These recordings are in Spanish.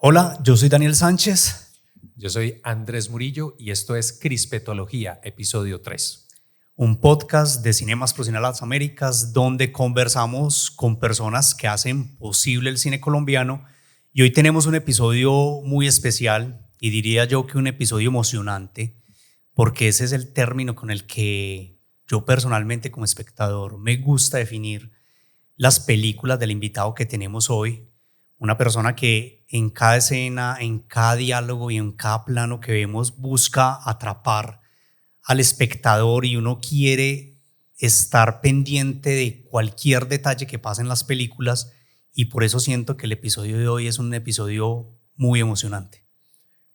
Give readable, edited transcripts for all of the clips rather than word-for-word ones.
Hola, yo soy Daniel Sánchez. Yo soy Andrés Murillo y esto es Crispetología, episodio 3. Un podcast de Cinemas Pro Cine Las Américas donde conversamos con personas que hacen posible el cine colombiano. Y hoy tenemos un episodio muy especial y diría yo que un episodio emocionante, porque ese es el término con el que yo personalmente como espectador me gusta definir las películas del invitado que tenemos hoy. Una persona que en cada escena, en cada diálogo y en cada plano que vemos busca atrapar al espectador y uno quiere estar pendiente de cualquier detalle que pase en las películas, y por eso siento que el episodio de hoy es un episodio muy emocionante.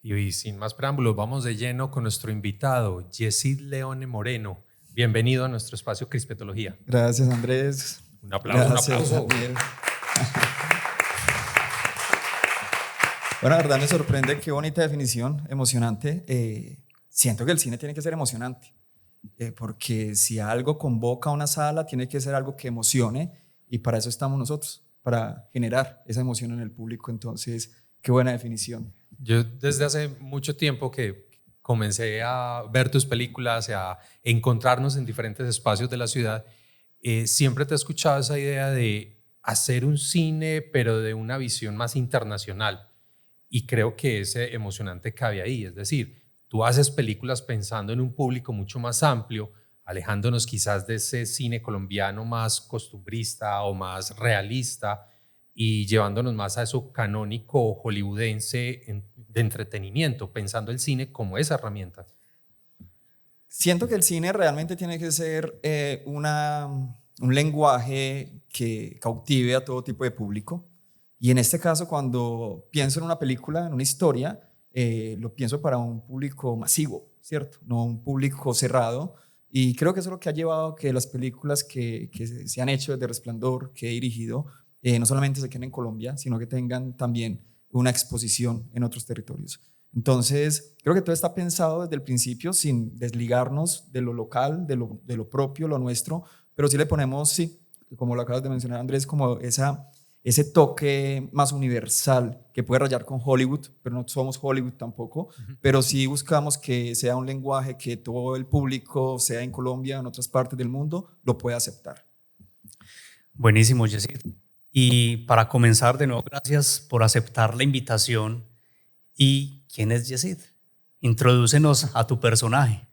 Y hoy, sin más preámbulos, vamos de lleno con nuestro invitado, Yesid Leone Moreno. Bienvenido a nuestro espacio Crispetología. Gracias, Andrés. Un aplauso, Gracias, un aplauso. Daniel. Bueno, la verdad me sorprende, qué bonita definición, emocionante. Siento que el cine tiene que ser emocionante, porque si algo convoca a una sala, tiene que ser algo que emocione, y para eso estamos nosotros, para generar esa emoción en el público. Entonces, qué buena definición. Yo desde hace mucho tiempo que comencé a ver tus películas, a encontrarnos en diferentes espacios de la ciudad, siempre te he escuchado esa idea de hacer un cine, pero de una visión más internacional. Y creo que ese emocionante cabe ahí. Es decir, tú haces películas pensando en un público mucho más amplio, alejándonos quizás de ese cine colombiano más costumbrista o más realista y llevándonos más a eso canónico hollywoodense de entretenimiento, pensando el cine como esa herramienta. Siento que el cine realmente tiene que ser un lenguaje que cautive a todo tipo de público. Y en este caso, cuando pienso en una película, en una historia, lo pienso para un público masivo, ¿cierto? No un público cerrado. Y creo que eso es lo que ha llevado a que las películas que se han hecho desde Resplandor, que he dirigido, no solamente se queden en Colombia, sino que tengan también una exposición en otros territorios. Entonces, creo que todo está pensado desde el principio sin desligarnos de lo local, de lo propio, lo nuestro, pero sí le ponemos, sí, como lo acabas de mencionar, Andrés, como ese toque más universal que puede rayar con Hollywood, pero no somos Hollywood tampoco, pero sí buscamos que sea un lenguaje que todo el público, sea en Colombia o en otras partes del mundo, lo pueda aceptar. Buenísimo, Yesid. Y para comenzar, de nuevo, gracias por aceptar la invitación. ¿Y quién es Yesid? Introdúcenos a tu personaje.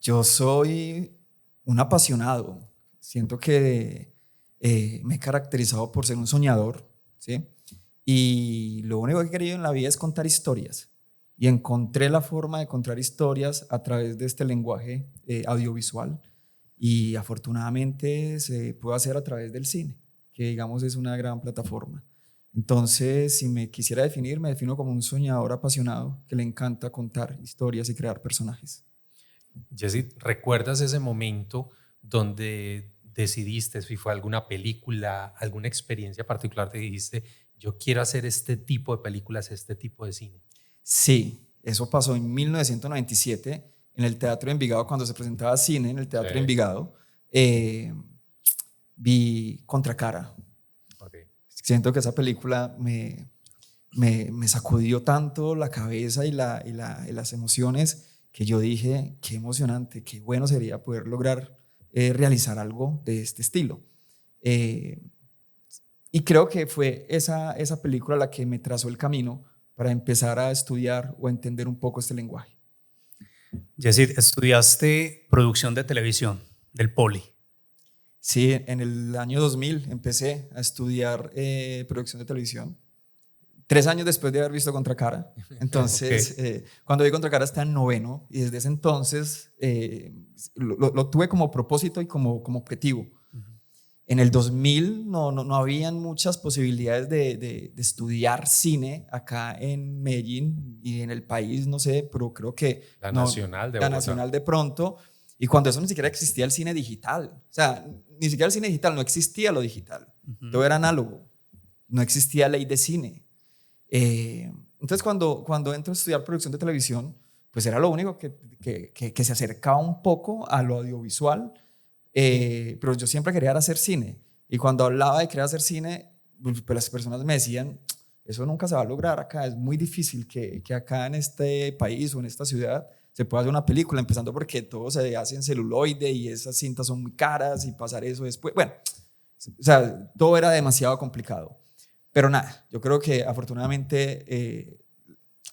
Yo soy un apasionado. Siento que me he caracterizado por ser un soñador, ¿sí? Y lo único que he querido en la vida es contar historias. Y encontré la forma de contar historias a través de este lenguaje audiovisual. Y afortunadamente se puede hacer a través del cine, que digamos es una gran plataforma. Entonces, si me quisiera definir, me defino como un soñador apasionado que le encanta contar historias y crear personajes. Jessy, ¿recuerdas ese momento donde decidiste, si fue alguna película, alguna experiencia particular, te dijiste, yo quiero hacer este tipo de películas, este tipo de cine? Sí, eso pasó en 1997 en el Teatro de Envigado, cuando se presentaba cine en el Teatro de Envigado. Vi Contracara. Okay. Siento que esa película me sacudió tanto la cabeza y las emociones, que yo dije, qué emocionante, qué bueno sería poder lograr realizar algo de este estilo. Y creo que fue esa película la que me trazó el camino para empezar a estudiar o entender un poco este lenguaje. Yesid, estudiaste producción de televisión del Poli. Sí, en el año 2000 empecé a estudiar producción de televisión. 3 años después de haber visto Contracara. Entonces, okay. Cuando vi Contracara estaba en noveno, y desde ese entonces lo tuve como propósito y como objetivo. En el 2000 no habían muchas posibilidades de estudiar cine acá en Medellín y en el país, no sé, pero creo que la Nacional de la Bogotá. Nacional de pronto, y cuando eso ni siquiera existía el cine digital, o sea, ni siquiera el cine digital, no existía lo digital, todo era análogo, no existía ley de cine. Entonces cuando entro a estudiar producción de televisión, pues era lo único que se acercaba un poco a lo audiovisual. Pero yo siempre quería hacer cine, y cuando hablaba de querer hacer cine, pues las personas me decían, Eso nunca se va a lograr acá. Es muy difícil que acá en este país o en esta ciudad se pueda hacer una película, empezando porque todo se hace en celuloide y esas cintas son muy caras y pasar eso después. Bueno, o sea, todo era demasiado complicado. Pero nada, yo creo que afortunadamente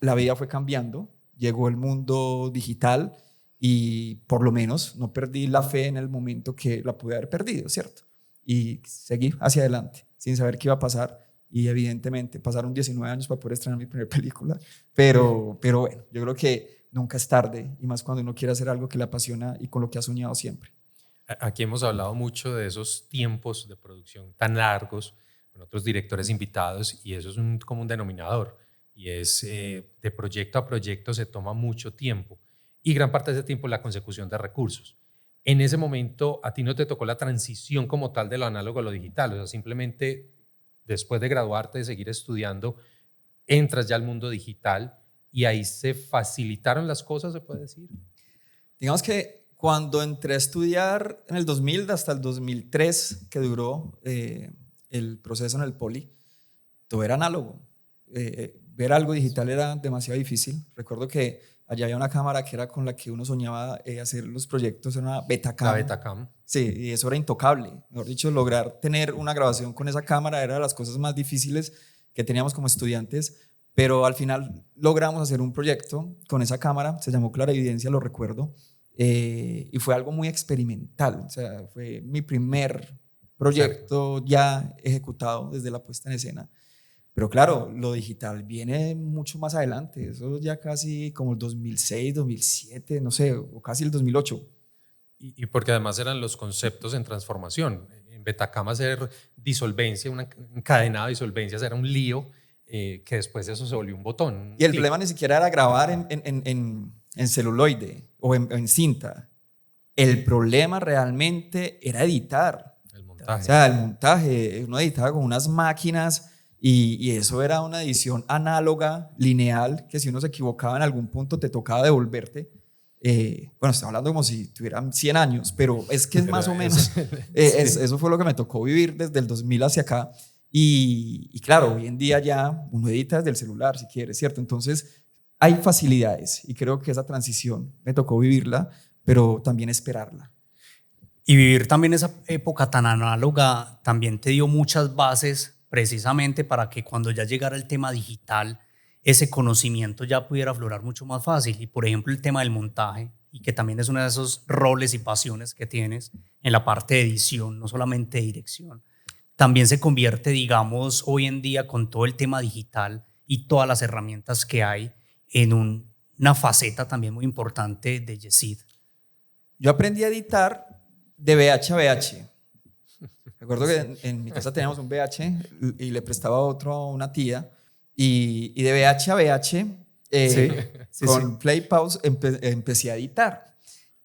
la vida fue cambiando, llegó el mundo digital y por lo menos no perdí la fe en el momento que la pude haber perdido, ¿cierto? Y seguí hacia adelante sin saber qué iba a pasar y evidentemente pasaron 19 años para poder estrenar mi primera película, pero bueno, yo creo que nunca es tarde y más cuando uno quiere hacer algo que le apasiona y con lo que ha soñado siempre. Aquí hemos hablado mucho de esos tiempos de producción tan largos con otros directores invitados y eso es un común denominador y es de proyecto a proyecto se toma mucho tiempo y gran parte de ese tiempo la consecución de recursos. En ese momento a ti no te tocó la transición como tal de lo análogo a lo digital, o sea, simplemente después de graduarte, de seguir estudiando, entras ya al mundo digital y ahí se facilitaron las cosas, se puede decir. Digamos que cuando entré a estudiar en el 2000 hasta el 2003, que duró el proceso en el Poli, todo era análogo. Ver algo digital era demasiado difícil. Recuerdo que allá había una cámara que era con la que uno soñaba hacer los proyectos, era una Betacam. La Betacam. Sí, y eso era intocable. Mejor dicho, lograr tener una grabación con esa cámara era de las cosas más difíciles que teníamos como estudiantes, pero al final logramos hacer un proyecto con esa cámara, se llamó Clarividencia, lo recuerdo, y fue algo muy experimental. O sea, fue mi primer proyecto ya ejecutado desde la puesta en escena. Pero claro, lo digital viene mucho más adelante, eso ya casi como el 2006, 2007, no sé, o casi el 2008. Y porque además eran los conceptos en transformación. En Betacam hacer disolvencia, una encadenada de disolvencias era un lío que después eso se volvió un botón. Y el problema ni siquiera era grabar en celuloide o en cinta. El problema realmente era editar. El montaje. O sea, el montaje, uno editaba con unas máquinas y eso era una edición análoga, lineal, que si uno se equivocaba en algún punto te tocaba devolverte. Bueno, estoy hablando como si tuvieran 100 años, pero es que es más o menos, eso fue lo que me tocó vivir desde el 2000 hacia acá. Y claro, hoy en día ya uno edita desde el celular si quiere, ¿cierto? Entonces hay facilidades y creo que esa transición me tocó vivirla, pero también esperarla. Y vivir también esa época tan análoga también te dio muchas bases precisamente para que cuando ya llegara el tema digital, ese conocimiento ya pudiera aflorar mucho más fácil. Y por ejemplo el tema del montaje, y que también es uno de esos roles y pasiones que tienes en la parte de edición, no solamente de dirección, también se convierte, digamos, hoy en día con todo el tema digital y todas las herramientas que hay en una faceta también muy importante de Yesid. Yo aprendí a editar de VH a VH. Recuerdo que en mi casa teníamos un VH y le prestaba otro a una tía y de VH a VH con Play Pause empecé a editar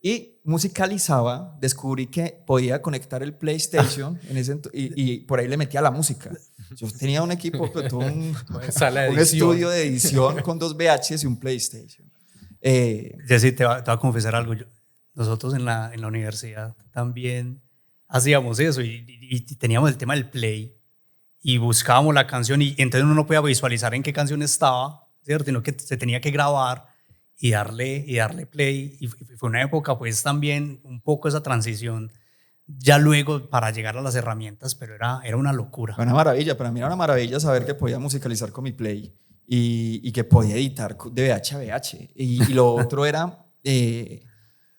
y musicalizaba, descubrí que podía conectar el PlayStation y por ahí le metía la música. Yo tenía un equipo, todo un estudio de edición con 2 VHs y un PlayStation. Jessy, te voy a confesar algo. Nosotros en la universidad también hacíamos eso y teníamos el tema del play y buscábamos la canción y entonces uno no podía visualizar en qué canción estaba, ¿cierto? Sino que se tenía que grabar y darle play y fue una época pues también un poco esa transición ya luego para llegar a las herramientas, pero era una locura. Una maravilla, para mí era una maravilla saber que podía musicalizar con mi play y que podía editar de VH a VH y lo otro era,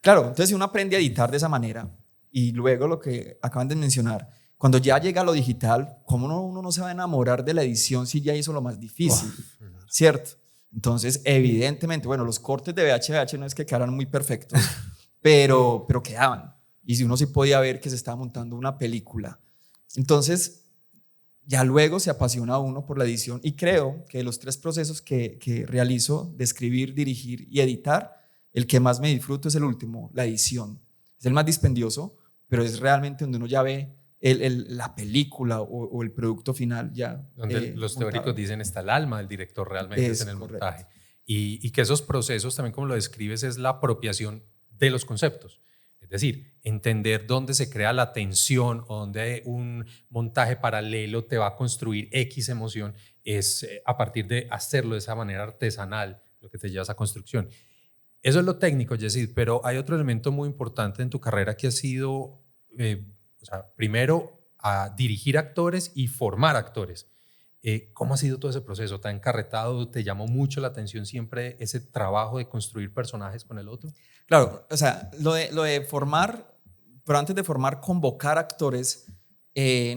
claro, entonces uno aprende a editar de esa manera y luego lo que acaban de mencionar, cuando ya llega lo digital, ¿cómo uno no se va a enamorar de la edición si ya hizo lo más difícil? ¿Cierto? Entonces, evidentemente, bueno, los cortes de VH a VH no es que quedaran muy perfectos, pero quedaban. Y si uno sí podía ver que se estaba montando una película. Entonces, ya luego se apasiona uno por la edición y creo que los 3 procesos que realizo de escribir, dirigir y editar, el que más me disfruto es el último, la edición. Es el más dispendioso, pero es realmente donde uno ya ve la película o el producto final ya. Donde los teóricos dicen está el alma del director realmente es en el correcto. montaje. Y que esos procesos también como lo describes es la apropiación de los conceptos. Es decir, entender dónde se crea la tensión o dónde un montaje paralelo te va a construir X emoción es a partir de hacerlo de esa manera artesanal lo que te lleva a esa construcción. Eso es lo técnico, Yesid, pero hay otro elemento muy importante en tu carrera que ha sido, primero, a dirigir actores y formar actores. ¿Cómo ha sido todo ese proceso? ¿Te ha encarretado? ¿Te llamó mucho la atención siempre ese trabajo de construir personajes con el otro? Claro, o sea, lo de formar, pero antes de formar, convocar actores,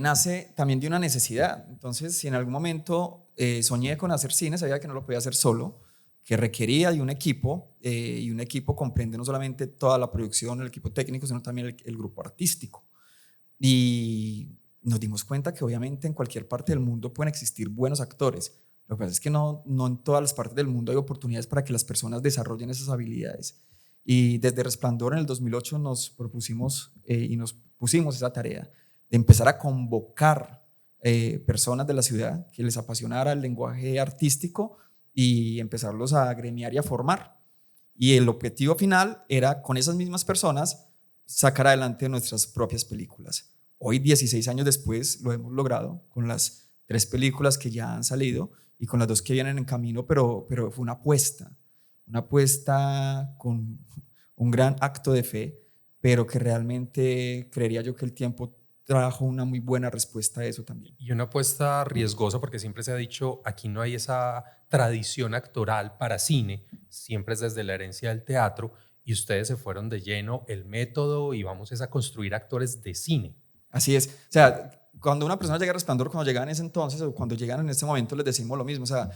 nace también de una necesidad. Entonces, si en algún momento soñé con hacer cine, sabía que no lo podía hacer solo, que requería de un equipo, y un equipo comprende no solamente toda la producción, el equipo técnico, sino también el grupo artístico. Y nos dimos cuenta que obviamente en cualquier parte del mundo pueden existir buenos actores. Lo que pasa es que no en todas las partes del mundo hay oportunidades para que las personas desarrollen esas habilidades. Y desde Resplandor en el 2008 nos propusimos y nos pusimos esa tarea de empezar a convocar personas de la ciudad que les apasionara el lenguaje artístico y empezarlos a agremiar y a formar. Y el objetivo final era, con esas mismas personas, sacar adelante nuestras propias películas. Hoy, 16 años después, lo hemos logrado con las 3 películas que ya han salido y con las 2 que vienen en camino, pero fue una apuesta con un gran acto de fe, pero que realmente creería yo que el tiempo trajo una muy buena respuesta a eso también. Y una apuesta riesgosa, porque siempre se ha dicho, aquí no hay esa tradición actoral para cine, siempre es desde la herencia del teatro, y ustedes se fueron de lleno el método y vamos a construir actores de cine. Así es. O sea, cuando una persona llega a Resplandor, cuando llegan en ese entonces o cuando llegan en este momento, les decimos lo mismo. O sea,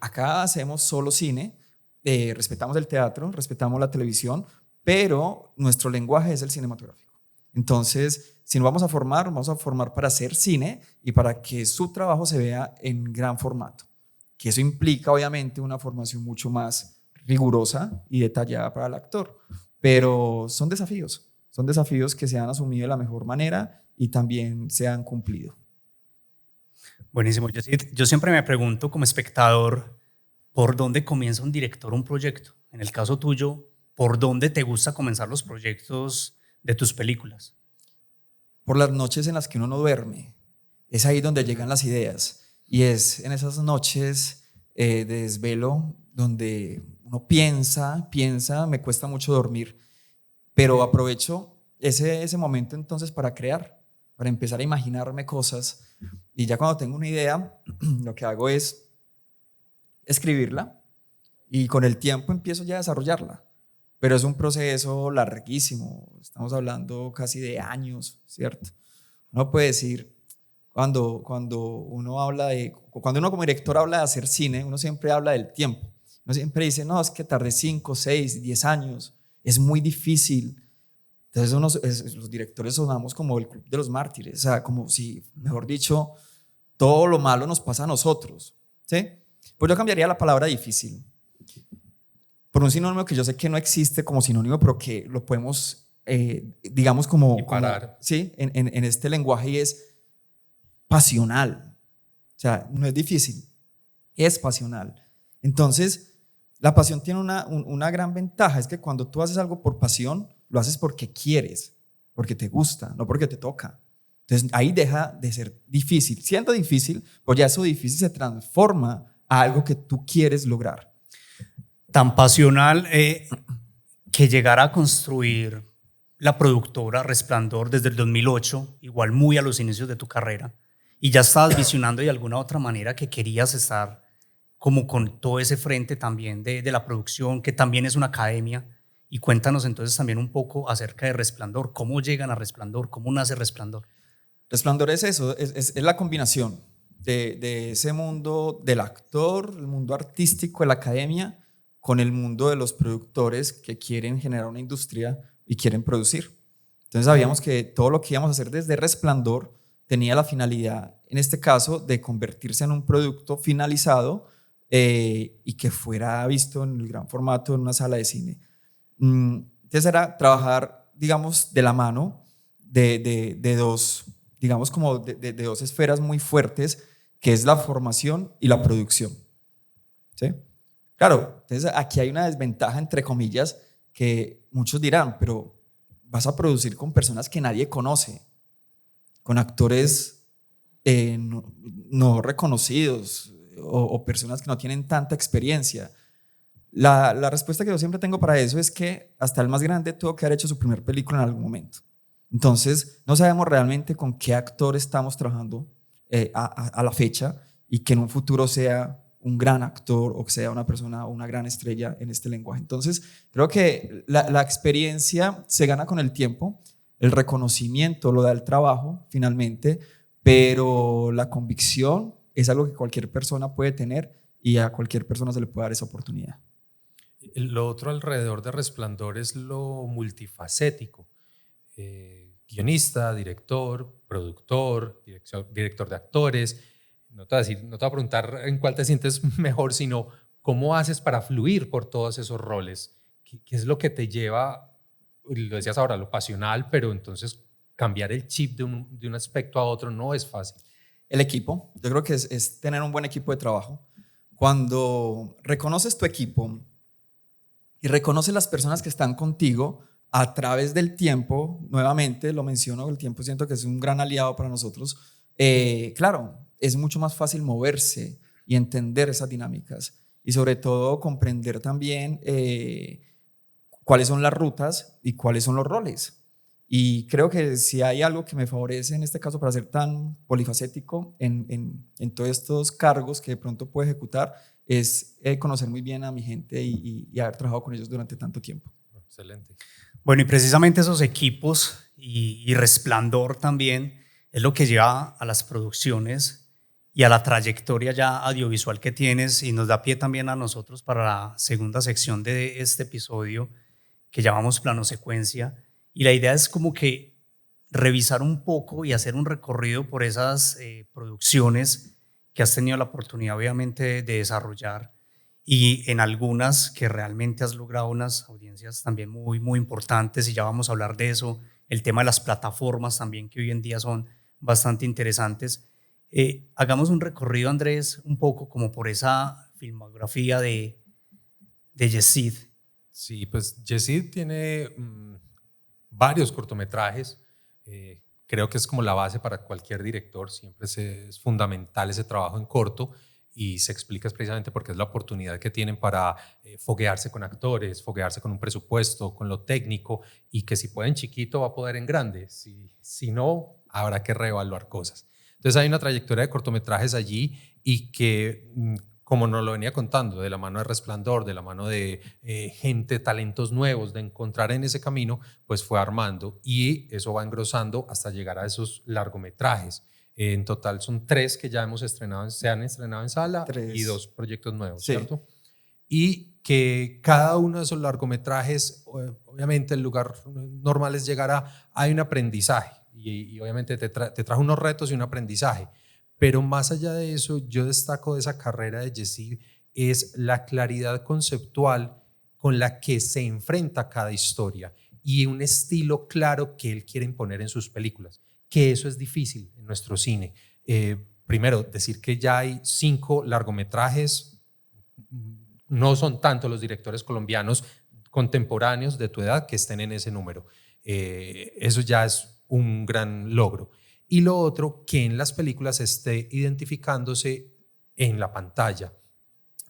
acá hacemos solo cine, respetamos el teatro, respetamos la televisión, pero nuestro lenguaje es el cinematográfico. Entonces, si nos vamos a formar para hacer cine y para que su trabajo se vea en gran formato. Que eso implica, obviamente, una formación mucho más rigurosa y detallada para el actor. Pero son desafíos que se han asumido de la mejor manera y también se han cumplido. Buenísimo, Yesid. Yo siempre me pregunto como espectador, ¿por dónde comienza un director un proyecto? En el caso tuyo, ¿por dónde te gusta comenzar los proyectos de tus películas? Por las noches en las que uno no duerme. Es ahí donde llegan las ideas. Y es en esas noches de desvelo donde uno piensa, me cuesta mucho dormir, pero aprovecho ese momento entonces para crear, para empezar a imaginarme cosas. Y ya cuando tengo una idea, lo que hago es escribirla y con el tiempo empiezo ya a desarrollarla. Pero es un proceso larguísimo, estamos hablando casi de años, ¿cierto? Uno puede decir, cuando uno como director habla de hacer cine, uno siempre habla del tiempo. Uno siempre dice, no, es que tardé 5, 6, 10 años, es muy difícil. Entonces los directores sonamos como el club de los mártires, o sea, como si, mejor dicho, todo lo malo nos pasa a nosotros, ¿sí? Pues yo cambiaría la palabra difícil por un sinónimo que yo sé que no existe como sinónimo, pero que lo podemos, digamos, como sí, en este lenguaje, y es pasional. O sea, no es difícil, es pasional. Entonces, la pasión tiene una gran ventaja, es que cuando tú haces algo por pasión, lo haces porque quieres, porque te gusta, no porque te toca. Entonces, ahí deja de ser difícil. Siendo difícil, pues ya eso difícil se transforma a algo que tú quieres lograr. Tan pasional que llegar a construir la productora Resplandor desde el 2008, igual muy a los inicios de tu carrera, y ya estabas visionando de alguna otra manera que querías estar como con todo ese frente también de la producción, que también es una academia. Y cuéntanos entonces también un poco acerca de Resplandor, cómo llegan a Resplandor, cómo nace Resplandor. Resplandor es eso, es la combinación de ese mundo del actor, el mundo artístico de la academia, con el mundo de los productores que quieren generar una industria y quieren producir. Entonces sabíamos que todo lo que íbamos a hacer desde Resplandor tenía la finalidad, en este caso, de convertirse en un producto finalizado y que fuera visto en el gran formato en una sala de cine. Entonces era trabajar, digamos, de la mano de dos, digamos, como de dos esferas muy fuertes, que es la formación y la producción. ¿Sí? Claro, entonces aquí hay una desventaja, entre comillas, que muchos dirán, pero vas a producir con personas que nadie conoce, con actores no reconocidos o personas que no tienen tanta experiencia. La respuesta que yo siempre tengo para eso es que hasta el más grande tuvo que haber hecho su primer película en algún momento. Entonces, no sabemos realmente con qué actor estamos trabajando a la fecha y que en un futuro sea un gran actor o que sea una persona o una gran estrella en este lenguaje. Entonces, creo que la experiencia se gana con el tiempo, el reconocimiento lo da el trabajo finalmente, pero la convicción es algo que cualquier persona puede tener y a cualquier persona se le puede dar esa oportunidad. Lo otro alrededor de Resplandor es lo multifacético. Guionista, director, productor, director de actores. No te voy a preguntar en cuál te sientes mejor, sino cómo haces para fluir por todos esos roles. ¿Qué es lo que te lleva, lo decías ahora, lo pasional, pero entonces cambiar el chip de un aspecto a otro no es fácil? El equipo, yo creo que es tener un buen equipo de trabajo. Cuando reconoces tu equipo y reconoces las personas que están contigo a través del tiempo, nuevamente lo menciono, el tiempo siento que es un gran aliado para nosotros, claro, es mucho más fácil moverse y entender esas dinámicas y sobre todo comprender también cuáles son las rutas y cuáles son los roles. Y creo que si hay algo que me favorece en este caso para ser tan polifacético en todos estos cargos que de pronto puedo ejecutar es conocer muy bien a mi gente y haber trabajado con ellos durante tanto tiempo. Excelente. Bueno, y precisamente esos equipos y Resplandor también es lo que lleva a las producciones y a la trayectoria ya audiovisual que tienes y nos da pie también a nosotros para la segunda sección de este episodio que llamamos plano secuencia. Y la idea es como que revisar un poco y hacer un recorrido por esas producciones que has tenido la oportunidad obviamente de desarrollar y en algunas que realmente has logrado unas audiencias también muy, muy importantes y ya vamos a hablar de eso, el tema de las plataformas también que hoy en día son bastante interesantes. Hagamos un recorrido, Andrés, un poco como por esa filmografía de Yesid. Sí, pues Yesid tiene varios cortometrajes. Creo que es como la base para cualquier director. Siempre es fundamental ese trabajo en corto y se explica precisamente porque es la oportunidad que tienen para foguearse con actores, foguearse con un presupuesto, con lo técnico y que si pueden chiquito va a poder en grande. Si no, habrá que reevaluar cosas. Entonces hay una trayectoria de cortometrajes allí y que como nos lo venía contando, de la mano de Resplandor, de la mano de gente, talentos nuevos, de encontrar en ese camino, pues fue armando y eso va engrosando hasta llegar a esos largometrajes. En total son 3 que ya hemos estrenado, se han estrenado en sala 3. Y 2 proyectos nuevos, Sí. ¿cierto? Y que cada uno de esos largometrajes, obviamente el lugar normal es llegar hay un aprendizaje y obviamente te trajo unos retos y un aprendizaje. Pero más allá de eso, yo destaco de esa carrera de Yesid es la claridad conceptual con la que se enfrenta cada historia y un estilo claro que él quiere imponer en sus películas, que eso es difícil en nuestro cine. Primero, decir que ya hay 5 largometrajes, no son tanto los directores colombianos contemporáneos de tu edad que estén en ese número. Eso ya es un gran logro. Y lo otro, que en las películas esté identificándose en la pantalla.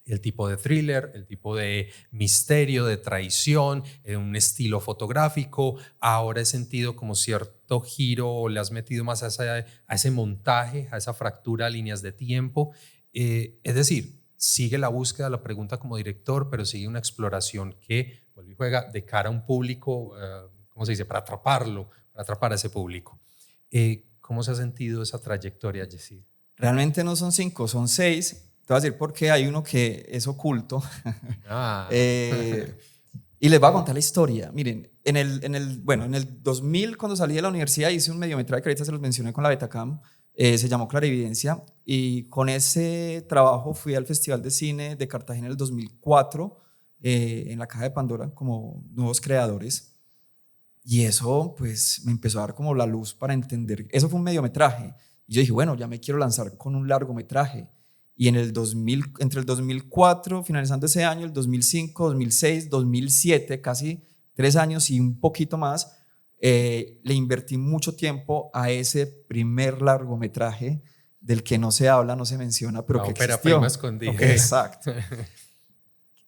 El tipo de thriller, el tipo de misterio, de traición, un estilo fotográfico. Ahora he sentido como cierto giro, le has metido más a ese montaje, a esa fractura, líneas de tiempo. Es decir, sigue la búsqueda, la pregunta como director, pero sigue una exploración que vuelve y juega de cara a un público, ¿cómo se dice? Para atraparlo, para atrapar a ese público. ¿Cómo se ha sentido esa trayectoria, Yesid? Realmente no son 5, son 6. Te voy a decir por qué hay uno que es oculto. Y les voy a contar la historia. Miren, en el 2000, cuando salí de la universidad, hice un mediometraje que ahorita se los mencioné con la Betacam. Se llamó Clarividencia. Y con ese trabajo fui al Festival de Cine de Cartagena en el 2004, en la Caja de Pandora, como nuevos creadores. Y eso pues me empezó a dar como la luz para entender. Eso fue un mediometraje. Y yo dije, bueno, ya me quiero lanzar con un largometraje. Y en el 2000, entre el 2004, finalizando ese año, el 2005, 2006, 2007, casi 3 años y un poquito más, le invertí mucho tiempo a ese primer largometraje del que no se habla, no se menciona, pero que ópera existió. prima escondida. Okay. Exacto.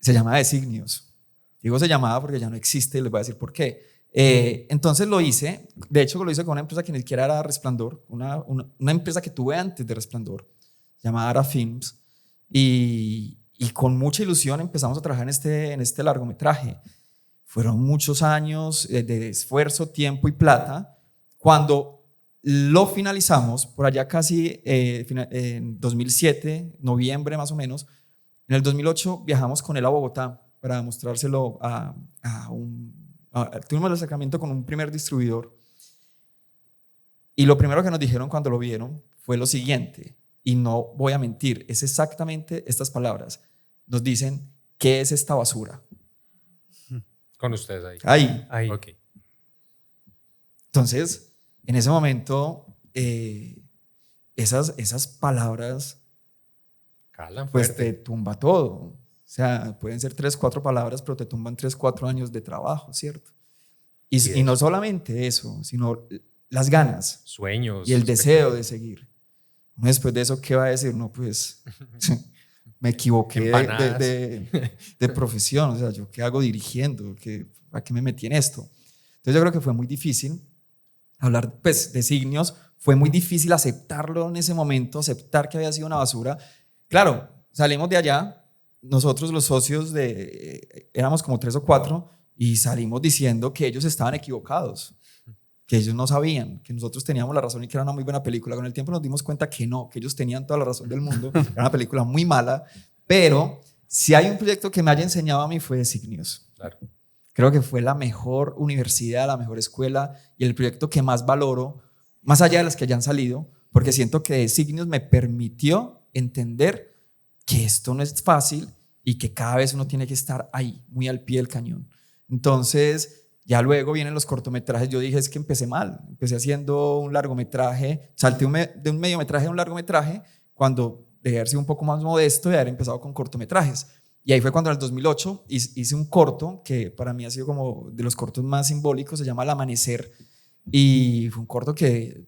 Se llamaba Designios. Digo se llamaba porque ya no existe y les voy a decir por qué. Entonces lo hice, de hecho lo hice con una empresa que ni siquiera era Resplandor, una empresa que tuve antes de Resplandor, llamada Ara Films, y con mucha ilusión empezamos a trabajar en este largometraje. Fueron muchos años de esfuerzo, tiempo y plata. Cuando lo finalizamos, por allá casi en 2007, noviembre más o menos, en el 2008 viajamos con él a Bogotá para mostrárselo tuvimos el acercamiento con un primer distribuidor, y lo primero que nos dijeron cuando lo vieron fue lo siguiente, y no voy a mentir, es exactamente estas palabras. Nos dicen: ¿qué es esta basura? Con ustedes ahí. Ahí. Ok. Entonces, en ese momento, esas palabras Calan pues fuerte. te tumba todo. O sea, pueden ser 3, 4 palabras, pero te tumban 3, 4 años de trabajo, ¿cierto? Y no solamente eso, sino las ganas Sueños. y el deseo de seguir. Después de eso, ¿qué va a decir? No, pues me equivoqué de profesión. O sea, ¿yo qué hago dirigiendo? ¿A qué me metí en esto? Entonces yo creo que fue muy difícil hablar, pues, de Signios. Fue muy difícil aceptarlo en ese momento, aceptar que había sido una basura. Claro, salimos de allá, nosotros los socios éramos como 3 o 4, y salimos diciendo que ellos estaban equivocados, que ellos no sabían, que nosotros teníamos la razón y que era una muy buena película. Con el tiempo nos dimos cuenta que no, que ellos tenían toda la razón del mundo, era una película muy mala, pero si hay un proyecto que me haya enseñado a mí fue Signios. Claro. Creo que fue la mejor universidad, la mejor escuela y el proyecto que más valoro, más allá de las que ya han salido, porque siento que Signios me permitió entender que esto no es fácil y que cada vez uno tiene que estar ahí, muy al pie del cañón. Entonces, ya luego vienen los cortometrajes. Yo dije, es que empecé mal. Empecé haciendo un largometraje, salté de un mediometraje a un largometraje, cuando debía haber sido un poco más modesto y haber empezado con cortometrajes. Y ahí fue cuando en el 2008 hice un corto que para mí ha sido como de los cortos más simbólicos, se llama El Amanecer, y fue un corto que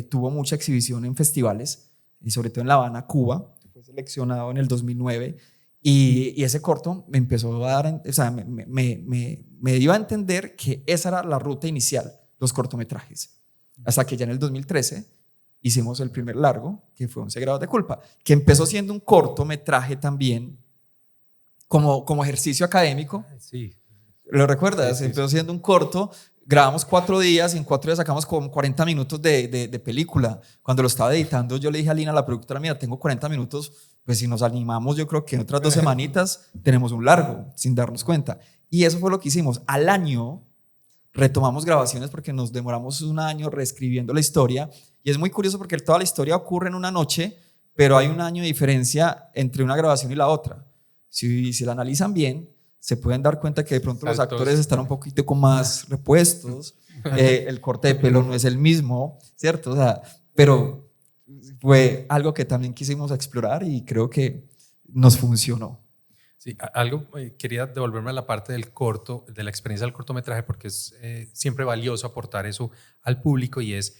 tuvo mucha exhibición en festivales, y sobre todo en La Habana, Cuba. Fue seleccionado en el 2009. Y ese corto me empezó a dar, o sea, me dio a entender que esa era la ruta inicial, los cortometrajes. Hasta que ya en el 2013 hicimos el primer largo, que fue 11 grados de culpa, que empezó siendo un cortometraje también, como ejercicio académico. Sí. ¿Lo recuerdas? Sí. Empezó siendo un corto. Grabamos 4 días y en 4 días sacamos como 40 minutos de película. Cuando lo estaba editando, yo le dije a Lina, la productora: mira, tengo 40 minutos, pues si nos animamos, yo creo que en otras 2 semanitas tenemos un largo, sin darnos cuenta. Y eso fue lo que hicimos. Al año retomamos grabaciones porque nos demoramos un año reescribiendo la historia. Y es muy curioso porque toda la historia ocurre en una noche, pero hay un año de diferencia entre una grabación y la otra. Si la analizan bien, se pueden dar cuenta que de pronto los actores están un poquito con más repuestos, el corte de pelo no es el mismo, ¿cierto? O sea, pero fue algo que también quisimos explorar y creo que nos funcionó. Sí, quería devolverme a la parte del corto, de la experiencia del cortometraje, porque es siempre valioso aportar eso al público, y es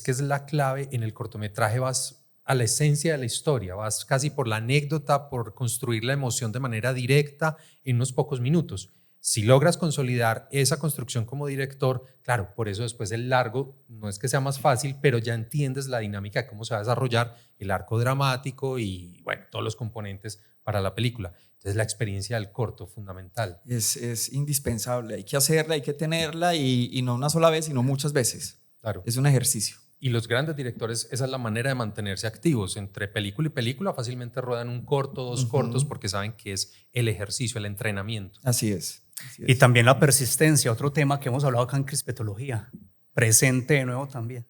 que es la clave. En el cortometraje vas a la esencia de la historia, vas casi por la anécdota, por construir la emoción de manera directa en unos pocos minutos. Si logras consolidar esa construcción como director, claro, por eso después el largo no es que sea más fácil, pero ya entiendes la dinámica de cómo se va a desarrollar el arco dramático y, bueno, todos los componentes para la película. Entonces la experiencia del corto, fundamental. Es indispensable, hay que hacerla, hay que tenerla, y no una sola vez, sino muchas veces. Claro. Es un ejercicio. Y los grandes directores, esa es la manera de mantenerse activos. Entre película y película fácilmente ruedan un corto, 2 cortos, porque saben que es el ejercicio, el entrenamiento. Así es. Y también la persistencia, otro tema que hemos hablado acá en Crispetología, presente de nuevo también.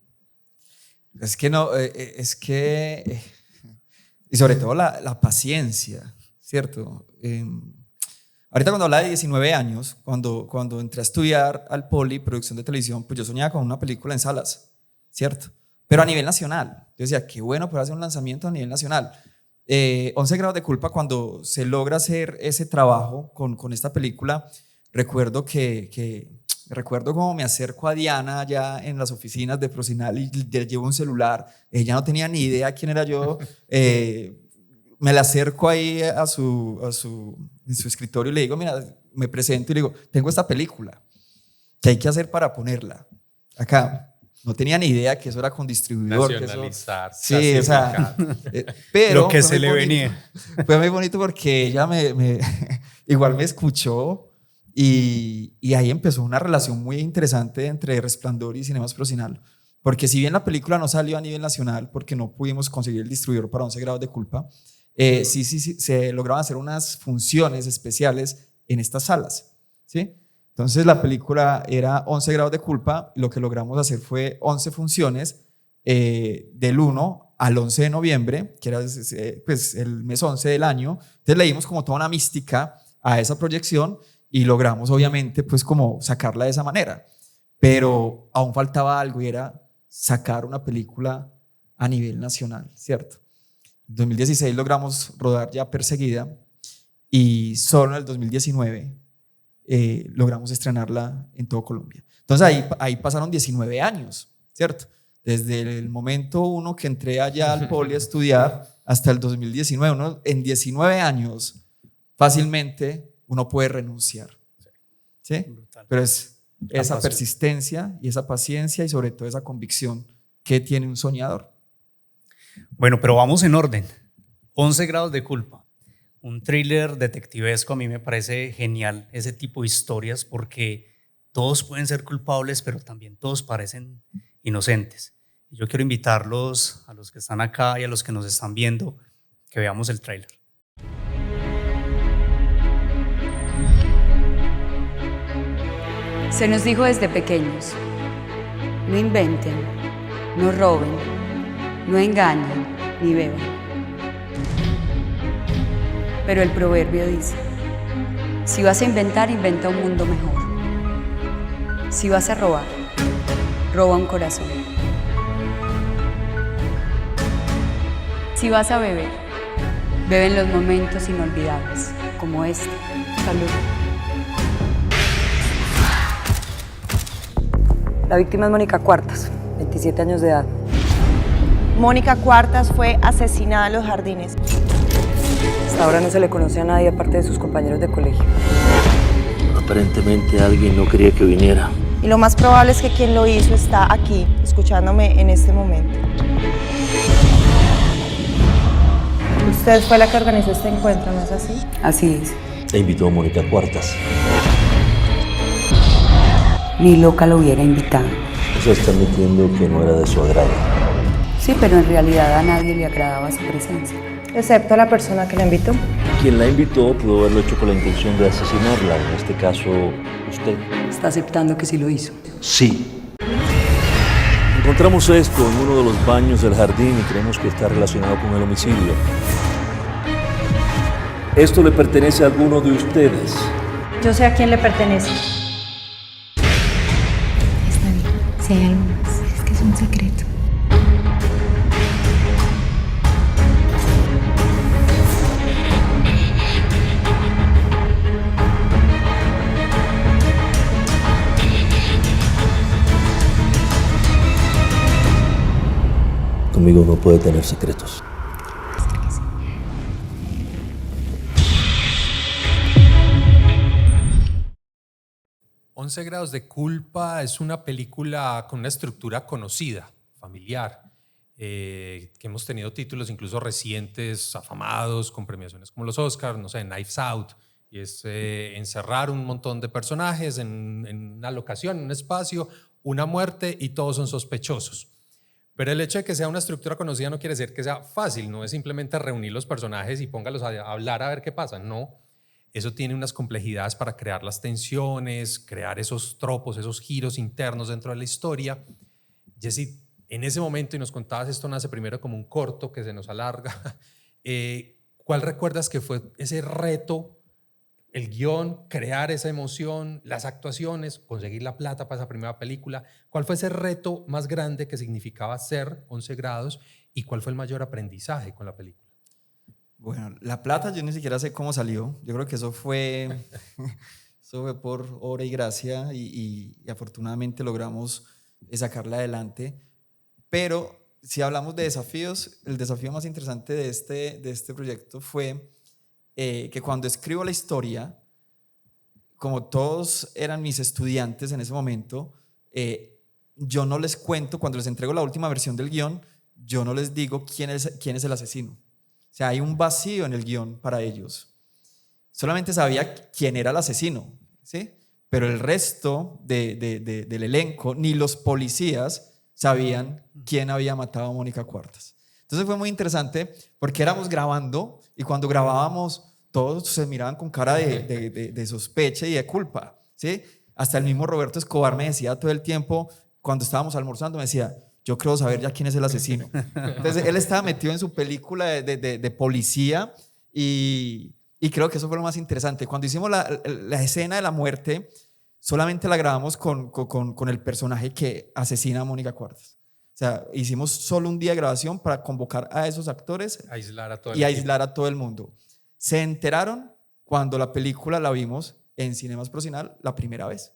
Es que no, y sobre todo la paciencia, ¿cierto? Ahorita cuando hablaba de 19 años, cuando entré a estudiar al Poli, producción de televisión, pues yo soñaba con una película en salas, ¿cierto? Pero a nivel nacional. Yo decía, qué bueno poder hacer un lanzamiento a nivel nacional. 11 grados de culpa, cuando se logra hacer ese trabajo con esta película, recuerdo que Recuerdo cómo me acerco a Diana allá en las oficinas de Procinal y le llevo un celular. Ella no tenía ni idea quién era yo. Me la acerco ahí en su escritorio y le digo, mira, me presento y le digo, tengo esta película, ¿qué hay que hacer para ponerla acá? No tenía ni idea que eso era con distribuidor. Nacionalizar. Sí, o sea, pero lo que se le venía. Fue muy bonito porque ella igual me escuchó y ahí empezó una relación muy interesante entre Resplandor y Cinemas Procinal. Porque si bien la película no salió a nivel nacional porque no pudimos conseguir el distribuidor para 11 grados de culpa, sí, se lograban hacer unas funciones especiales en estas salas, ¿sí? Entonces la película era 11 grados de culpa, lo que logramos hacer fue 11 funciones del 1 al 11 de noviembre, que era pues, el mes 11 del año. Entonces le dimos como toda una mística a esa proyección y logramos obviamente pues como sacarla de esa manera, pero aún faltaba algo y era sacar una película a nivel nacional, ¿cierto? En 2016 logramos rodar ya Perseguida y solo en el 2019 logramos estrenarla en todo Colombia. Entonces ahí pasaron 19 años, ¿cierto? Desde el momento uno que entré allá al Poli a estudiar hasta el 2019, en 19 años fácilmente uno puede renunciar, ¿sí? Pero es esa persistencia y esa paciencia y sobre todo esa convicción que tiene un soñador. Bueno, pero vamos en orden. 11 grados de culpa. Un thriller detectivesco, a mí me parece genial ese tipo de historias porque todos pueden ser culpables, pero también todos parecen inocentes. Y yo quiero invitarlos, a los que están acá y a los que nos están viendo, que veamos el tráiler. Se nos dijo desde pequeños, no inventen, no roben, no engañen ni beban. Pero el proverbio dice, si vas a inventar, inventa un mundo mejor. Si vas a robar, roba un corazón. Si vas a beber, bebe en los momentos inolvidables, como este. Salud. La víctima es Mónica Cuartas, 27 años de edad. Mónica Cuartas fue asesinada en Los Jardines. Hasta ahora no se le conoce a nadie aparte de sus compañeros de colegio. Aparentemente alguien no quería que viniera. Y lo más probable es que quien lo hizo está aquí, escuchándome en este momento. Usted fue la que organizó este encuentro, ¿no es así? Así es. E invitó a Mónica Cuartas. Ni loca lo hubiera invitado. Eso está admitiendo que no era de su agrado. Sí, pero en realidad a nadie le agradaba su presencia. Excepto a la persona que la invitó. Quien la invitó pudo haberlo hecho con la intención de asesinarla, en este caso, usted. Está aceptando que sí lo hizo. Sí. Encontramos esto en uno de los baños del jardín y creemos que está relacionado con el homicidio. ¿Esto le pertenece a alguno de ustedes? Yo sé a quién le pertenece. Está bien, si hay algo más, es que es un secreto. Conmigo no puede tener secretos. 11 grados de culpa es una película con una estructura conocida, familiar, que hemos tenido títulos incluso recientes, afamados, con premiaciones como los Oscars, no sé, Knives Out, y es encerrar un montón de personajes en una locación, en un espacio, una muerte y todos son sospechosos. Pero el hecho de que sea una estructura conocida no quiere decir que sea fácil, no es simplemente reunir los personajes y póngalos a hablar a ver qué pasa, no. Eso tiene unas complejidades para crear las tensiones, crear esos tropos, esos giros internos dentro de la historia. Jessy, en ese momento, y nos contabas, esto nace primero como un corto que se nos alarga, ¿cuál recuerdas que fue ese reto, el guión, crear esa emoción, las actuaciones, conseguir la plata para esa primera película? ¿Cuál fue ese reto más grande que significaba ser 11 grados y cuál fue el mayor aprendizaje con la película? Bueno, la plata yo ni siquiera sé cómo salió. Yo creo que eso fue Eso fue por obra y gracia y afortunadamente logramos sacarla adelante. Pero si hablamos de desafíos, el desafío más interesante de este proyecto fue que cuando escribo la historia, como todos eran mis estudiantes en ese momento, yo no les cuento, cuando les entrego la última versión del guión, yo no les digo quién es el asesino. O sea, hay un vacío en el guión para ellos. Solamente sabía quién era el asesino, ¿sí? Pero el resto del elenco, ni los policías sabían quién había matado a Mónica Cuartas. Entonces fue muy interesante porque éramos grabando y cuando grabábamos todos se miraban con cara de sospecha y de culpa, ¿sí? Hasta el mismo Roberto Escobar me decía todo el tiempo, cuando estábamos almorzando, me decía, yo creo saber ya quién es el asesino. Entonces él estaba metido en su película de policía y creo que eso fue lo más interesante. Cuando hicimos la escena de la muerte, solamente la grabamos con el personaje que asesina a Mónica Cuartas. O sea, hicimos solo un día de grabación para convocar a esos actores Aislar a todo y aislar a todo el mundo. Se enteraron cuando la película la vimos en Cinemas Procinal la primera vez.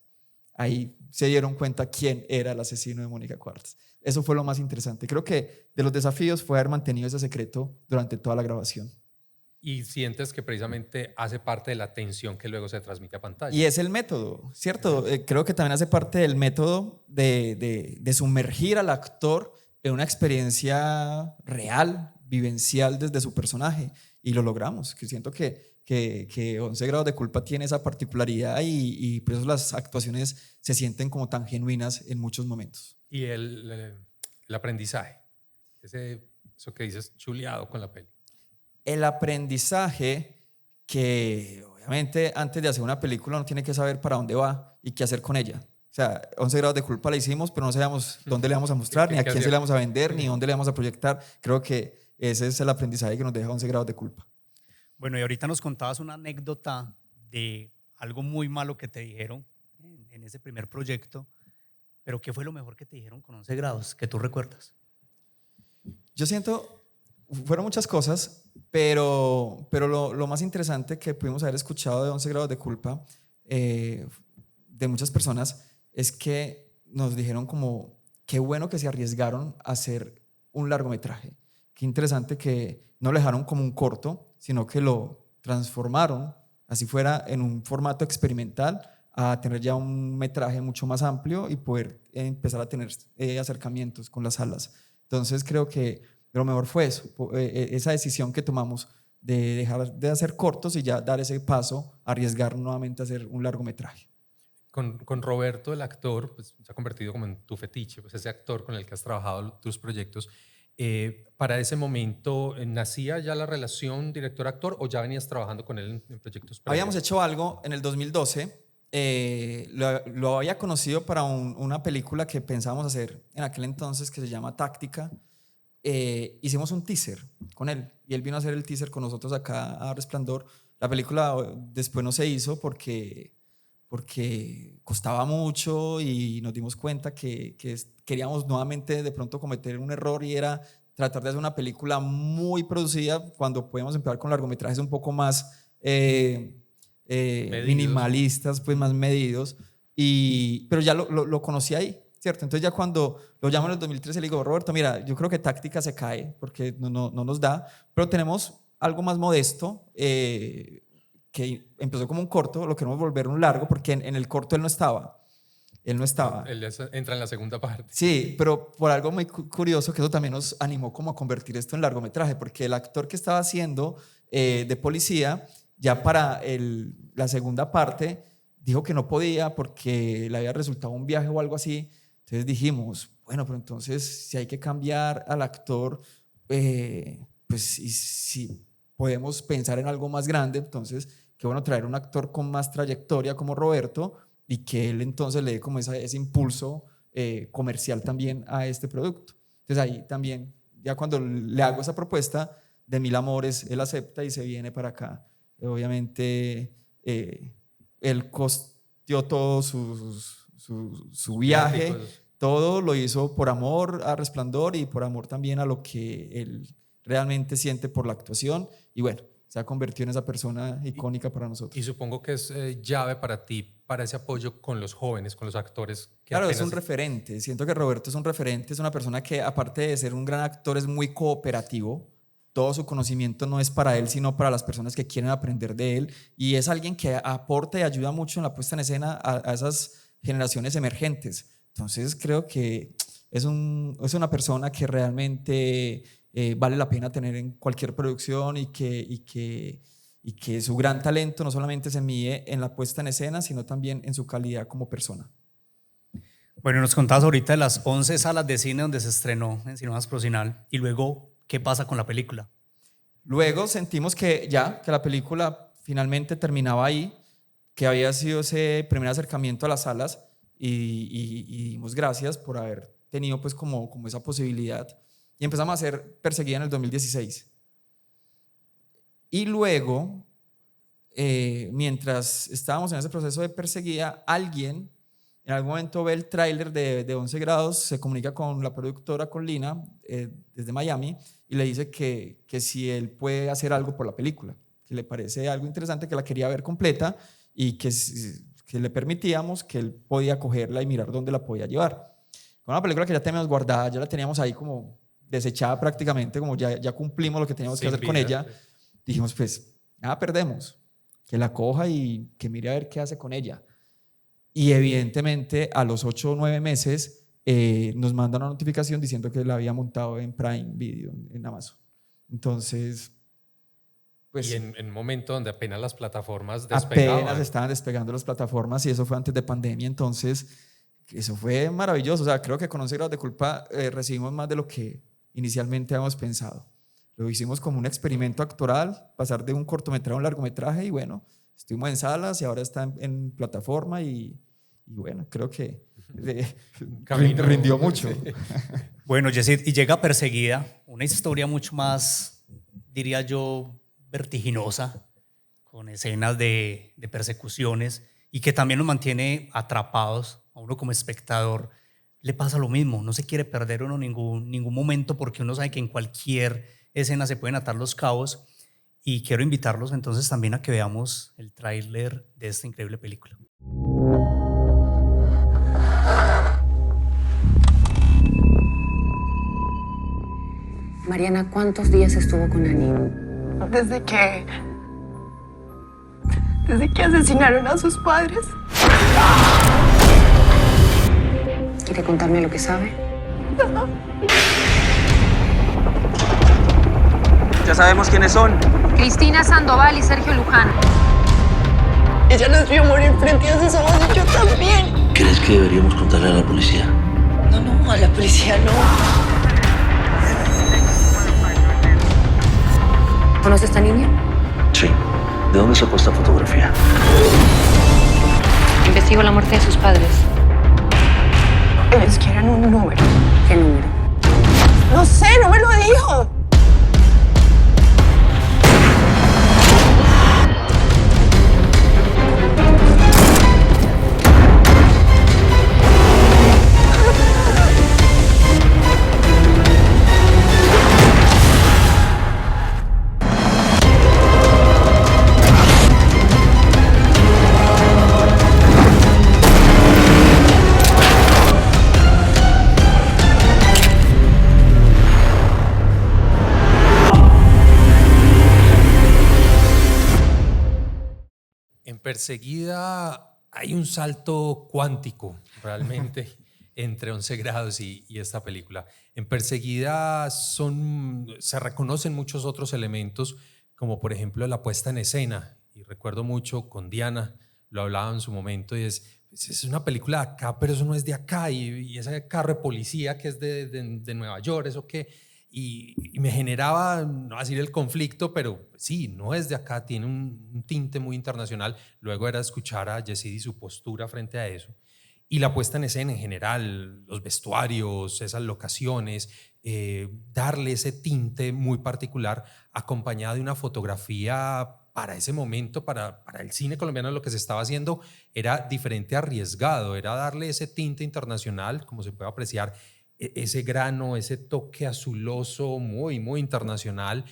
Ahí se dieron cuenta quién era el asesino de Mónica Cuartas. Eso fue lo más interesante. Creo que de los desafíos fue haber mantenido ese secreto durante toda la grabación. Y sientes que precisamente hace parte de la tensión que luego se transmite a pantalla. Y es el método, ¿cierto? Creo que también hace parte del método de sumergir al actor en una experiencia real, vivencial desde su personaje. Y lo logramos. Que siento que 11 grados de culpa tiene esa particularidad y por eso las actuaciones se sienten como tan genuinas en muchos momentos. Y el aprendizaje, eso que dices chuleado con la peli. El aprendizaje que obviamente antes de hacer una película uno tiene que saber para dónde va y qué hacer con ella. O sea, 11 grados de culpa la hicimos, pero no sabíamos dónde le vamos a mostrar, ni a quién se le vamos a vender, ni dónde le vamos a proyectar. Creo que ese es el aprendizaje que nos deja 11 grados de culpa. Bueno, y ahorita nos contabas una anécdota de algo muy malo que te dijeron en ese primer proyecto, pero ¿qué fue lo mejor que te dijeron con 11 grados que tú recuerdas? Yo siento, fueron muchas cosas, pero lo más interesante que pudimos haber escuchado de 11 grados de culpa de muchas personas es que nos dijeron como, qué bueno que se arriesgaron a hacer un largometraje. Qué interesante que no lo dejaron como un corto, sino que lo transformaron, así fuera en un formato experimental, a tener ya un metraje mucho más amplio y poder empezar a tener acercamientos con las salas. Entonces creo que lo mejor fue eso, esa decisión que tomamos de dejar de hacer cortos y ya dar ese paso, arriesgar nuevamente a hacer un largometraje. Con Roberto, el actor, pues, se ha convertido como en tu fetiche, pues, ese actor con el que has trabajado tus proyectos. Para ese momento, ¿nacía ya la relación director-actor o ya venías trabajando con él en proyectos previos? Habíamos hecho algo en el 2012, lo había conocido para una película que pensábamos hacer en aquel entonces que se llama Táctica. Hicimos un teaser con él y él vino a hacer el teaser con nosotros acá a Resplandor. La película después no se hizo porque costaba mucho y nos dimos cuenta que queríamos nuevamente de pronto cometer un error y era tratar de hacer una película muy producida cuando podíamos empezar con largometrajes un poco más minimalistas, pues más medidos, pero ya lo conocí ahí, ¿cierto? Entonces ya cuando lo llamo en el 2013 le digo, Roberto, mira, yo creo que Táctica se cae porque no nos da, pero tenemos algo más modesto, que empezó como un corto, lo queremos volver un largo porque en el corto él no estaba. Él entra en la segunda parte. Sí, pero por algo muy curioso que eso también nos animó como a convertir esto en largometraje, porque el actor que estaba haciendo de policía, ya para la segunda parte, dijo que no podía porque le había resultado un viaje o algo así. Entonces dijimos, bueno, pero entonces si hay que cambiar al actor, pues y si podemos pensar en algo más grande, entonces qué bueno traer un actor con más trayectoria como Roberto y que él entonces le dé como ese impulso comercial también a este producto. Entonces ahí también, ya cuando le hago esa propuesta de Mil Amores, él acepta y se viene para acá. Obviamente él costeó todo su viaje, todo lo hizo por amor a Resplandor y por amor también a lo que él realmente siente por la actuación. Y bueno, se ha convertido en esa persona icónica para nosotros. Y supongo que es llave para ti, para ese apoyo con los jóvenes, con los actores. Claro, es un referente. Siento que Roberto es un referente, es una persona que aparte de ser un gran actor es muy cooperativo. Todo su conocimiento no es para él, sino para las personas que quieren aprender de él. Y es alguien que aporta y ayuda mucho en la puesta en escena a esas generaciones emergentes. Entonces creo que es una persona que realmente vale la pena tener en cualquier producción y que su gran talento no solamente se mide en la puesta en escena, sino también en su calidad como persona. Bueno, nos contabas ahorita de las 11 salas de cine donde se estrenó en Cinemas Procinal y luego, ¿qué pasa con la película? Luego sentimos que la película finalmente terminaba ahí, que había sido ese primer acercamiento a las salas y dimos gracias por haber tenido pues como esa posibilidad y empezamos a ser Perseguida en el 2016. Y luego, mientras estábamos en ese proceso de Perseguida, alguien en algún momento ve el tráiler de 11 grados, se comunica con la productora, con Lina, desde Miami, y le dice que si él puede hacer algo por la película, que le parece algo interesante, que la quería ver completa y que le permitíamos, que él podía cogerla y mirar dónde la podía llevar. Con una película que ya teníamos guardada, ya la teníamos ahí como desechada prácticamente, como ya cumplimos lo que teníamos que hacer con ella, dijimos pues, nada perdemos, que la coja y que mire a ver qué hace con ella. Y evidentemente a los 8 o 9 meses nos mandan una notificación diciendo que la había montado en Prime Video, en Amazon. Entonces, pues... Y en un momento donde apenas las plataformas despegaban. Apenas estaban despegando las plataformas y eso fue antes de pandemia, entonces eso fue maravilloso. O sea, creo que con 11 grados de culpa recibimos más de lo que inicialmente habíamos pensado. Lo hicimos como un experimento actoral, pasar de un cortometraje a un largometraje y bueno, estuvimos en salas y ahora está en plataforma y bueno, creo que rindió mucho. Bueno, Yesid, y llega Perseguida, una historia mucho más, diría yo, vertiginosa, con escenas de persecuciones y que también nos mantiene atrapados a uno como espectador. Le pasa lo mismo, no se quiere perder uno ningún momento porque uno sabe que en cualquier escena se pueden atar los cabos. Y quiero invitarlos entonces también a que veamos el tráiler de esta increíble película. Mariana, ¿cuántos días estuvo con Ani? Desde que asesinaron a sus padres. ¿Quiere contarme lo que sabe? Ya sabemos quiénes son. Cristina Sandoval y Sergio Luján. Ella nos vio morir frente a sus ojos y yo también. ¿Crees que deberíamos contarle a la policía? No, a la policía no. ¿Conoce a esta niña? Sí. ¿De dónde sacó esta fotografía? Investigo la muerte de sus padres. Ellos quieren un número. ¿Qué número? No sé, no me lo dijo. Perseguida hay un salto cuántico realmente entre 11 grados y esta película. En Perseguida se reconocen muchos otros elementos, como por ejemplo la puesta en escena. Y recuerdo mucho con Diana, lo hablaba en su momento, y es una película de acá, pero eso no es de acá. Y ese carro de policía que es de Nueva York, ¿eso qué? Y me generaba, no decir el conflicto, pero sí, no es de acá, tiene un tinte muy internacional. Luego era escuchar a Yesid y su postura frente a eso. Y la puesta en escena en general, los vestuarios, esas locaciones, darle ese tinte muy particular, acompañada de una fotografía para ese momento, para el cine colombiano, lo que se estaba haciendo era diferente, arriesgado, era darle ese tinte internacional, como se puede apreciar, ese grano, ese toque azuloso muy, muy internacional,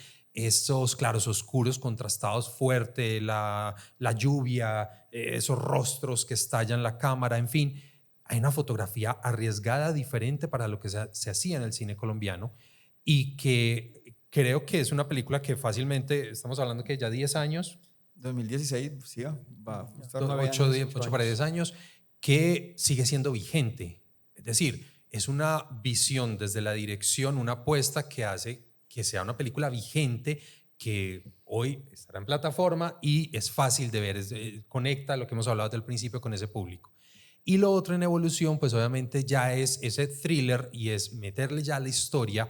esos claros oscuros contrastados fuerte, la lluvia, esos rostros que estallan la cámara, en fin, hay una fotografía arriesgada, diferente para lo que se hacía en el cine colombiano y que creo que es una película que fácilmente, estamos hablando que ya 10 años. 2016, sí, va a estar 8 para 10 años, que sigue siendo vigente. Es decir, es una visión desde la dirección, una apuesta que hace que sea una película vigente, que hoy estará en plataforma y es fácil de ver, conecta lo que hemos hablado desde el principio con ese público. Y lo otro en evolución, pues obviamente ya es ese thriller y es meterle ya a la historia,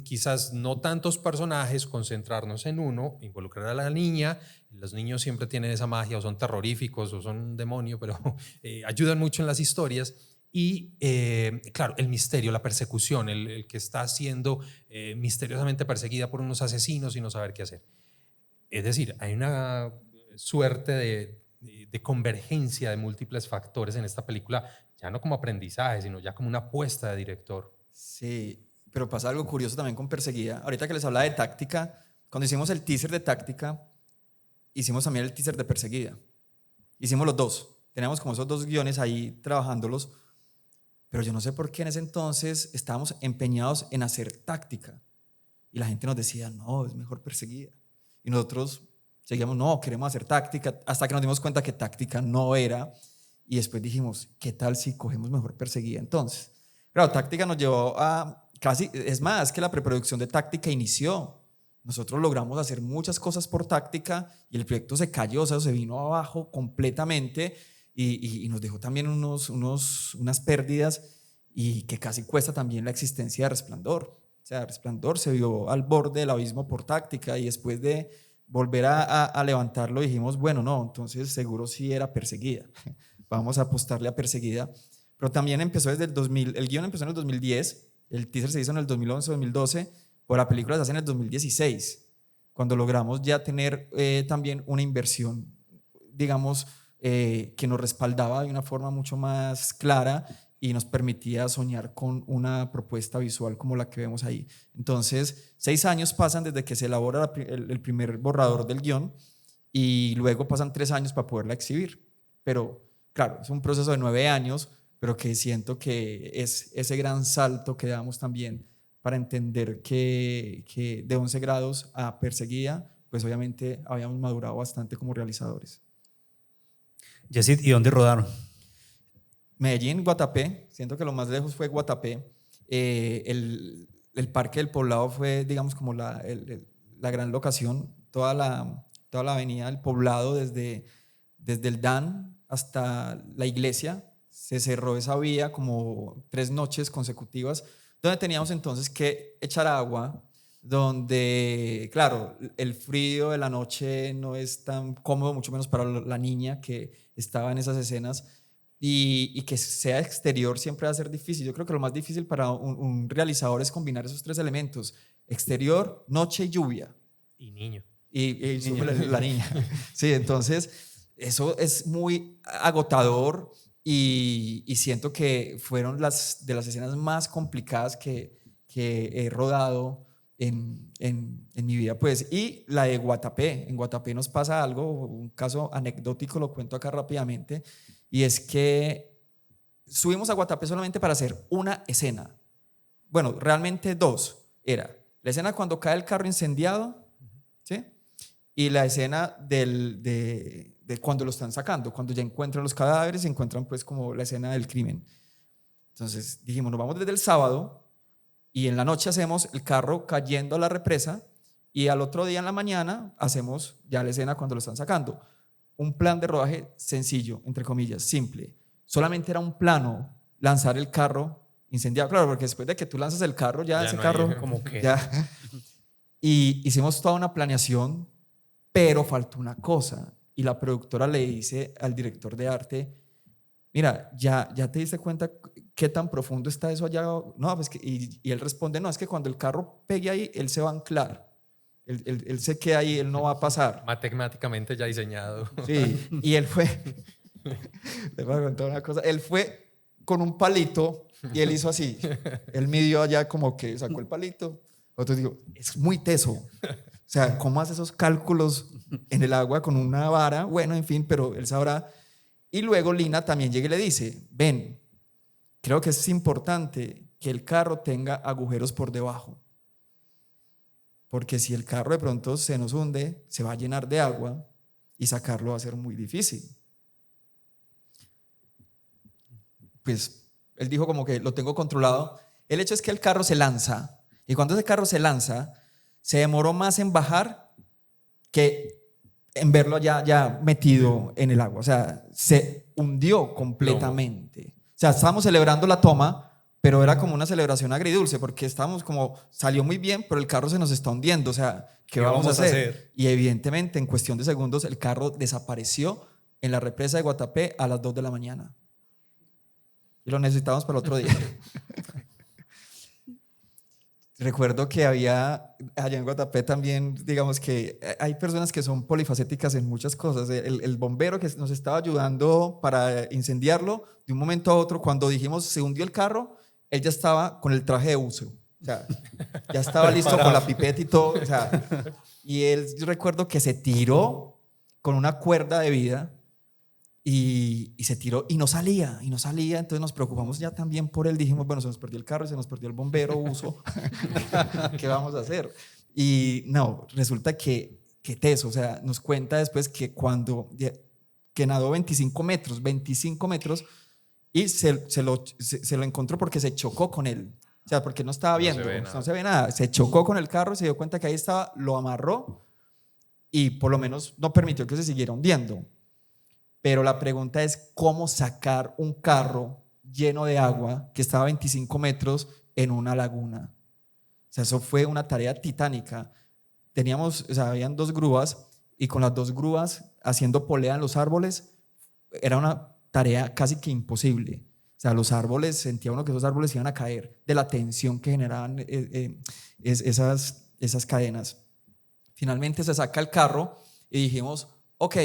quizás no tantos personajes, concentrarnos en uno, involucrar a la niña. Los niños siempre tienen esa magia, o son terroríficos o son un demonio, pero ayudan mucho en las historias. Y claro, el misterio, la persecución, el que está siendo misteriosamente perseguida por unos asesinos y no saber qué hacer. Es decir, hay una suerte de convergencia de múltiples factores en esta película, ya no como aprendizaje, sino ya como una apuesta de director. Sí, pero pasa algo curioso también con Perseguida. Ahorita que les hablaba de Táctica, cuando hicimos el teaser de Táctica, hicimos también el teaser de Perseguida. Hicimos los dos. Teníamos como esos dos guiones ahí trabajándolos, pero yo no sé por qué en ese entonces estábamos empeñados en hacer Táctica. Y la gente nos decía, no, es mejor Perseguida. Y nosotros seguíamos, no, queremos hacer Táctica, hasta que nos dimos cuenta que Táctica no era. Y después dijimos, ¿qué tal si cogemos mejor Perseguida entonces? Claro, Táctica nos llevó a casi, es más, que la preproducción de Táctica inició. Nosotros logramos hacer muchas cosas por Táctica y el proyecto se cayó, o sea, se vino abajo completamente y nos dejó también unas pérdidas y que casi cuesta también la existencia de Resplandor. O sea, Resplandor se vio al borde del abismo por Táctica y después de volver a levantarlo dijimos, bueno, no, entonces seguro sí era Perseguida. Vamos a apostarle a Perseguida. Pero también empezó desde el 2000, el guión empezó en el 2010, el teaser se hizo en el 2011-2012, pero la película se hace en el 2016, cuando logramos ya tener también una inversión, digamos, que nos respaldaba de una forma mucho más clara y nos permitía soñar con una propuesta visual como la que vemos ahí. Entonces, 6 años pasan desde que se elabora el primer borrador del guión y luego pasan 3 años para poderla exhibir. Pero, claro, es un proceso de 9 años, pero que siento que es ese gran salto que damos también para entender que de 11 grados a Perseguida, pues obviamente habíamos madurado bastante como realizadores. Yesid, ¿y dónde rodaron? Medellín, Guatapé. Siento que lo más lejos fue Guatapé. El Parque del Poblado fue, digamos, como la gran locación. Toda la avenida del Poblado, desde el DAN hasta la iglesia, se cerró esa vía como 3 noches consecutivas, donde teníamos entonces que echar agua, donde, claro, el frío de la noche no es tan cómodo, mucho menos para la niña que estaba en esas escenas, y que sea exterior siempre va a ser difícil. Yo creo que lo más difícil para un realizador es combinar esos 3 elementos: exterior, noche y lluvia. Y niño. Y la niña. Sí, entonces eso es muy agotador y siento que fueron de las escenas más complicadas que he rodado en mi vida, pues. Y la de Guatapé. En Guatapé nos pasa algo, un caso anecdótico, lo cuento acá rápidamente, y es que subimos a Guatapé solamente para hacer una escena. Bueno, realmente 2. Era la escena cuando cae el carro incendiado, ¿sí? Y la escena de cuando lo están sacando, cuando ya encuentran los cadáveres, encuentran pues como la escena del crimen. Entonces dijimos, nos vamos desde el sábado y en la noche hacemos el carro cayendo a la represa y al otro día en la mañana hacemos ya la escena cuando lo están sacando. Un plan de rodaje sencillo, entre comillas, simple. Solamente era un plano lanzar el carro incendiado. Claro, porque después de que tú lanzas el carro, ya ese no carro... Hay, como que... Ya. Y hicimos toda una planeación, pero faltó una cosa. Y la productora le dice al director de arte, mira, ¿ya te diste cuenta qué tan profundo está eso allá? No, pues y él responde, no, es que cuando el carro pegue ahí, él se va a anclar. Él se queda ahí, él no va a pasar. Matemáticamente ya diseñado. Sí, y él fue, les voy a contar una cosa, él fue con un palito y él hizo así. Él midió allá como que sacó el palito. Otro digo, es muy teso. sea, ¿cómo hace esos cálculos en el agua con una vara? Bueno, en fin, pero él sabrá. Y luego Lina también llega y le dice, ven, creo que es importante que el carro tenga agujeros por debajo. Porque si el carro de pronto se nos hunde, se va a llenar de agua y sacarlo va a ser muy difícil. Pues él dijo como que lo tengo controlado. El hecho es que el carro se lanza, y cuando ese carro se lanza, se demoró más en bajar que en verlo ya metido en el agua. O sea, se hundió completamente. O sea, estábamos celebrando la toma, pero era como una celebración agridulce, porque estábamos como, salió muy bien, pero el carro se nos está hundiendo. O sea, ¿qué vamos a hacer? Y evidentemente, en cuestión de segundos, el carro desapareció en la represa de Guatapé a las 2 de la mañana. Y lo necesitábamos para el otro día. Recuerdo que había allá en Guatapé también, digamos que hay personas que son polifacéticas en muchas cosas. El bombero que nos estaba ayudando para incendiarlo, de un momento a otro, cuando dijimos se hundió el carro, él ya estaba con el traje de buzo. O sea, ya estaba listo con la pipeta y todo. O sea, y él, yo recuerdo que se tiró con una cuerda de vida y se tiró y no salía. Entonces nos preocupamos ya también por él. Dijimos, bueno, se nos perdió el carro, se nos perdió el bombero buzo. ¿Qué vamos a hacer? Y no, resulta que teso. O sea, nos cuenta después que que nadó 25 metros y se lo encontró porque se chocó con él. O sea, porque no estaba viendo, no se ve nada. Se chocó con el carro, se dio cuenta que ahí estaba, lo amarró y por lo menos no permitió que se siguiera hundiendo. Pero la pregunta es cómo sacar un carro lleno de agua que estaba a 25 metros en una laguna. O sea, eso fue una tarea titánica. Habían 2 grúas y con las 2 grúas haciendo polea en los árboles era una tarea casi que imposible. O sea, los árboles, sentía uno que esos árboles iban a caer de la tensión que generaban esas cadenas. Finalmente se saca el carro y dijimos, ok,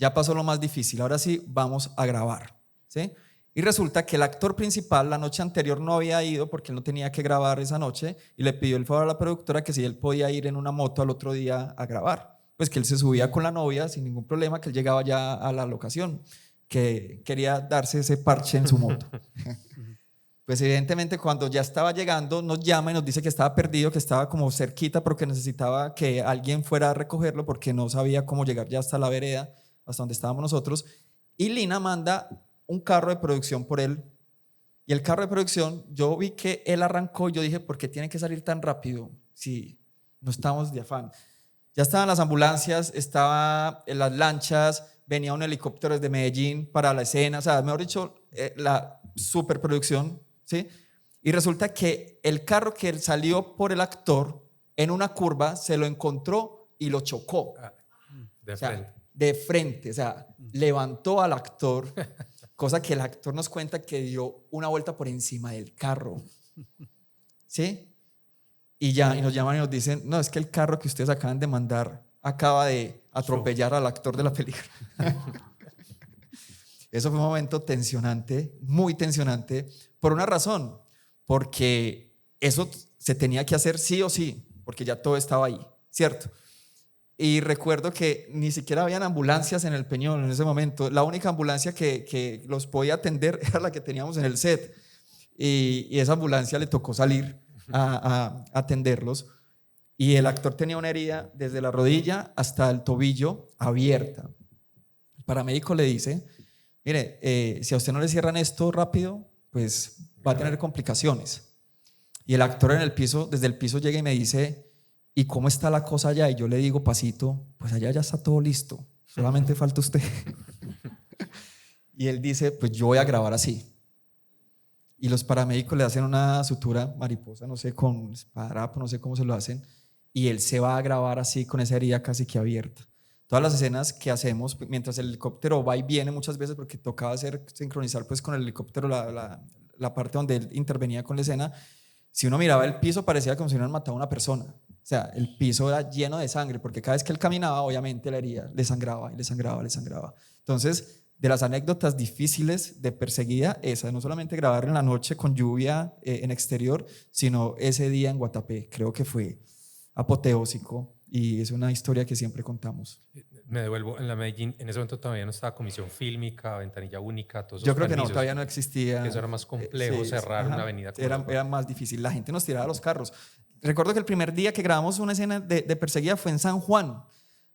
ya pasó lo más difícil, ahora sí vamos a grabar, ¿sí? Y resulta que el actor principal la noche anterior no había ido porque él no tenía que grabar esa noche y le pidió el favor a la productora que si él podía ir en una moto al otro día a grabar, pues que él se subía con la novia sin ningún problema, que él llegaba ya a la locación, que quería darse ese parche en su moto. Pues evidentemente cuando ya estaba llegando nos llama y nos dice que estaba perdido, que estaba como cerquita porque necesitaba que alguien fuera a recogerlo porque no sabía cómo llegar ya hasta la vereda, hasta donde estábamos nosotros, y Lina manda un carro de producción por él, y el carro de producción, yo vi que él arrancó y yo dije, ¿por qué tiene que salir tan rápido? Sí, no estamos de afán. Ya estaban las ambulancias, estaban las lanchas, venía un helicóptero desde Medellín para la escena, o sea, mejor dicho, la superproducción, ¿sí? Y resulta que el carro que salió por el actor, en una curva, se lo encontró y lo chocó. De frente, o sea, levantó al actor, cosa que el actor nos cuenta que dio una vuelta por encima del carro, ¿sí? Y nos llaman y nos dicen, no, es que el carro que ustedes acaban de mandar acaba de atropellar al actor de la película. Eso fue un momento tensionante, muy tensionante, por una razón, porque eso se tenía que hacer sí o sí, porque ya todo estaba ahí, ¿cierto? Y recuerdo que ni siquiera habían ambulancias en el Peñón en ese momento. La única ambulancia que los podía atender era la que teníamos en el set. Y esa ambulancia le tocó salir a atenderlos. Y el actor tenía una herida desde la rodilla hasta el tobillo abierta. El paramédico le dice, mire, si a usted no le cierran esto rápido, pues va a tener complicaciones. Y el actor en el piso, desde el piso llega y me dice, ¿y cómo está la cosa allá? Y yo le digo, pasito, pues allá ya está todo listo, solamente falta usted. Y él dice, pues yo voy a grabar así. Y los paramédicos le hacen una sutura mariposa, no sé, con esparadrapo, no sé cómo se lo hacen, y él se va a grabar así con esa herida casi que abierta. Todas las escenas que hacemos, mientras el helicóptero va y viene muchas veces, porque tocaba sincronizar pues con el helicóptero la parte donde él intervenía con la escena, si uno miraba el piso parecía como si hubieran matado a una persona. O sea, el piso era lleno de sangre, porque cada vez que él caminaba, obviamente la herida le sangraba y le sangraba, le sangraba. Entonces, de las anécdotas difíciles de Perseguida, esa, no solamente grabar en la noche con lluvia en exterior, sino ese día en Guatapé, creo que fue apoteósico. y es una historia que siempre contamos. Me devuelvo, en la Medellín, en ese momento todavía no estaba Comisión Fílmica, Ventanilla Única, todos esos Yo creo que no, permisos, todavía no existía. que eso era más complejo, cerrar una avenida. Era más difícil, la gente nos tiraba los carros. Recuerdo que el primer día que grabamos una escena de perseguida fue en San Juan,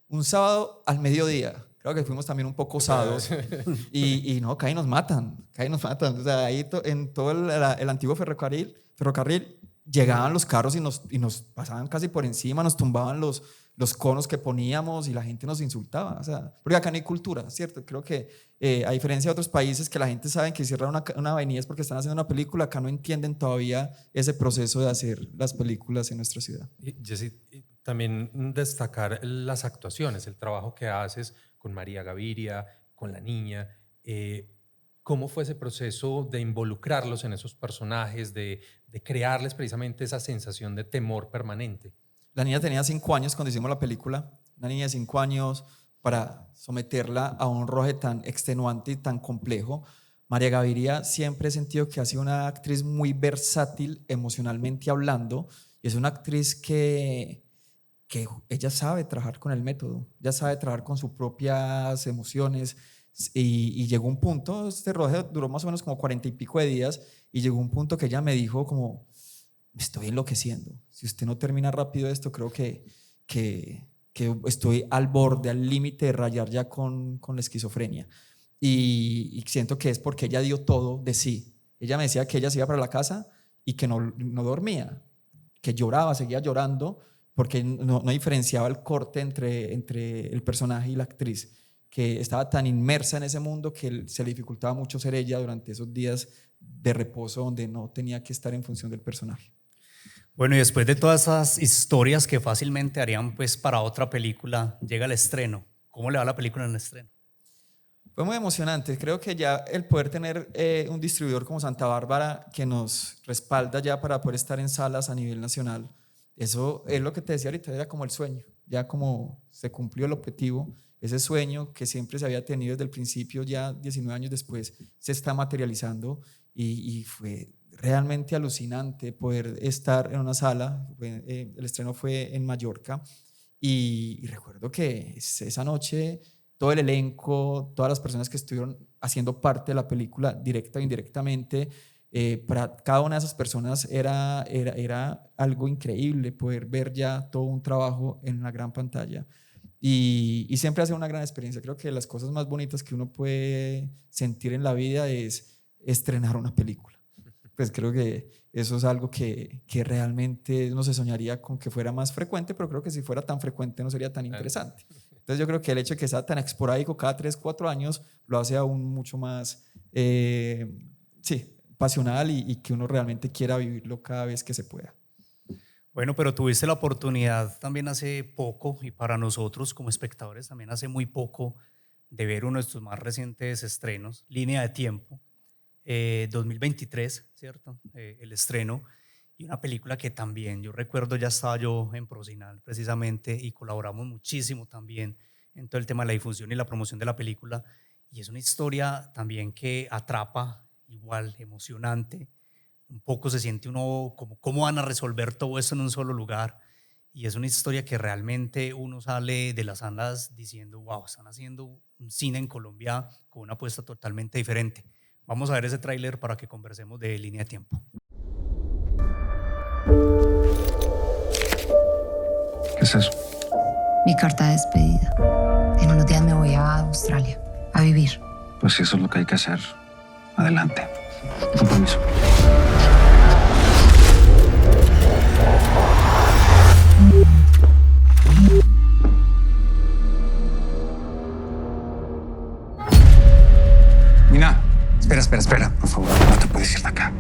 un sábado al mediodía. Creo que fuimos también un poco osados y no, acá ahí nos matan. O sea, ahí en todo el antiguo ferrocarril llegaban los carros y nos pasaban casi por encima, nos tumbaban los conos que poníamos y la gente nos insultaba. O sea, porque acá no hay cultura, ¿cierto? Creo que a diferencia de otros países que la gente sabe que cierran una avenida es porque están haciendo una película, acá no entienden todavía ese proceso de hacer las películas en nuestra ciudad. Jessy, también destacar las actuaciones, el trabajo que haces con María Gaviria, con la niña. ¿Cómo fue ese proceso de involucrarlos en esos personajes, de crearles precisamente esa sensación de temor permanente? La niña tenía 5 años cuando hicimos la película, una niña de 5 años, para someterla a un rodaje tan extenuante y tan complejo. María Gaviria siempre he sentido que ha sido una actriz muy versátil emocionalmente hablando, y es una actriz que ella sabe trabajar con el método, ella sabe trabajar con sus propias emociones, y llegó un punto, este rodaje duró más o menos como 40 y pico de días, y llegó un punto que ella me dijo como, me estoy enloqueciendo, si usted no termina rápido esto, creo que estoy al borde, al límite de rayar ya con la esquizofrenia. Y siento que es porque ella dio todo de sí. Ella me decía que ella se iba para la casa y que no dormía, que lloraba, seguía llorando, porque no diferenciaba el corte entre el personaje y la actriz, que estaba tan inmersa en ese mundo que se le dificultaba mucho ser ella durante esos días de reposo donde no tenía que estar en función del personaje. Bueno, y después de todas esas historias que fácilmente harían pues para otra película, llega el estreno. ¿Cómo le va la película en el estreno? Fue muy emocionante. Creo que ya el poder tener un distribuidor como Santa Bárbara que nos respalda ya para poder estar en salas a nivel nacional, eso es lo que te decía ahorita, era como el sueño. Ya como se cumplió el objetivo, ese sueño que siempre se había tenido desde el principio, ya 19 años después, se está materializando y fue realmente alucinante poder estar en una sala. El estreno fue en Mallorca y recuerdo que esa noche todo el elenco, todas las personas que estuvieron haciendo parte de la película directa o indirectamente, para cada una de esas personas era algo increíble poder ver ya todo un trabajo en la gran pantalla y siempre hace una gran experiencia. Creo que las cosas más bonitas que uno puede sentir en la vida es estrenar una película. Pues creo que eso es algo que realmente no se soñaría con que fuera más frecuente, pero creo que si fuera tan frecuente no sería tan interesante. Entonces yo creo que el hecho de que sea tan esporádico cada 3-4 años lo hace aún mucho más pasional y que uno realmente quiera vivirlo cada vez que se pueda. Bueno, pero tuviste la oportunidad también hace poco, y para nosotros como espectadores también hace muy poco, de ver uno de tus más recientes estrenos, Línea de Tiempo, 2023, ¿cierto? El estreno, y una película que también, yo recuerdo, ya estaba yo en Procinal precisamente y colaboramos muchísimo también en todo el tema de la difusión y la promoción de la película, y es una historia también que atrapa, igual emocionante. Un poco se siente uno como cómo van a resolver todo esto en un solo lugar, y es una historia que realmente uno sale de las salas diciendo wow, están haciendo un cine en Colombia con una apuesta totalmente diferente. Vamos a ver ese tráiler para que conversemos de Línea de Tiempo. ¿Qué es eso? Mi carta de despedida. En unos días me voy a Australia a vivir. Pues si eso es lo que hay que hacer, adelante. Con permiso. Mina, espera, por favor, no te puedes ir de acá.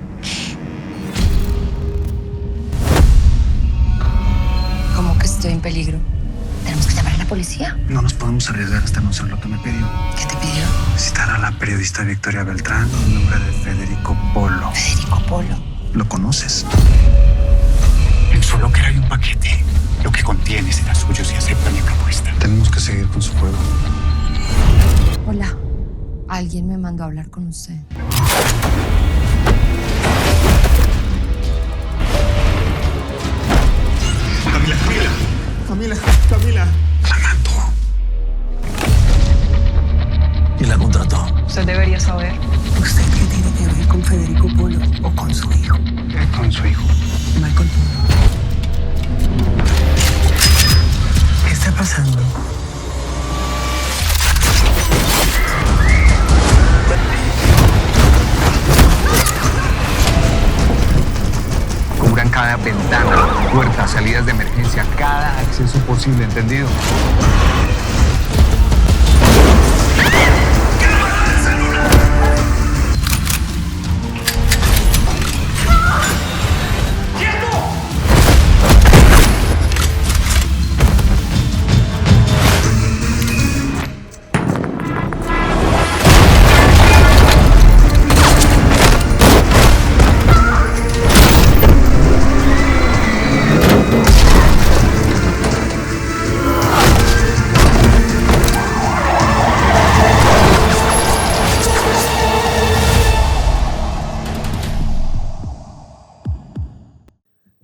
¿Cómo que estoy en peligro? ¿Tenemos que llamar a la policía? No nos podemos arriesgar hasta no hacer lo que me pidió. ¿Qué te pidió? Citar a la periodista Victoria Beltrán en nombre de Federico Polo. Federico Polo. ¿Lo conoces? En su locker hay un paquete. Lo que contiene será suyo si acepta mi propuesta. Tenemos que seguir con su juego. Hola. Alguien me mandó a hablar con usted. Camila. Usted debería saber. ¿Usted qué tiene que ver con Federico Polo o con su hijo? Con su hijo. Michael Polo. ¿Qué está pasando? Cubran cada ventana, puerta, salidas de emergencia, cada acceso posible, ¿entendido?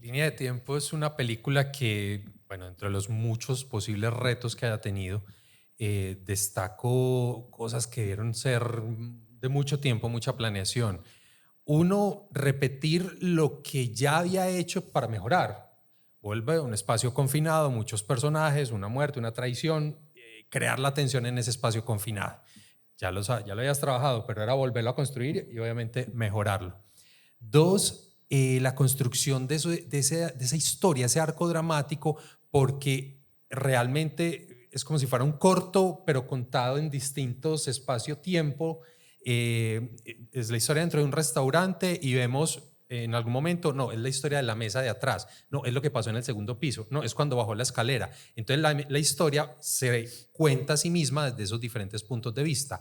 Línea de tiempo es una película que, bueno, entre los muchos posibles retos que haya tenido, destaco cosas que debieron ser de mucho tiempo, mucha planeación. Uno, repetir lo que ya había hecho para mejorar. Vuelve a un espacio confinado, muchos personajes, una muerte, una traición, crear la tensión en ese espacio confinado. Ya lo habías trabajado, pero era volverlo a construir y obviamente mejorarlo. Dos, la construcción de esa historia, ese arco dramático, porque realmente es como si fuera un corto, pero contado en distintos espacio-tiempo. Es la historia dentro de un restaurante y vemos en algún momento, no, es la historia de la mesa de atrás, no, es lo que pasó en el segundo piso, no, es cuando bajó la escalera. Entonces la historia se cuenta a sí misma desde esos diferentes puntos de vista,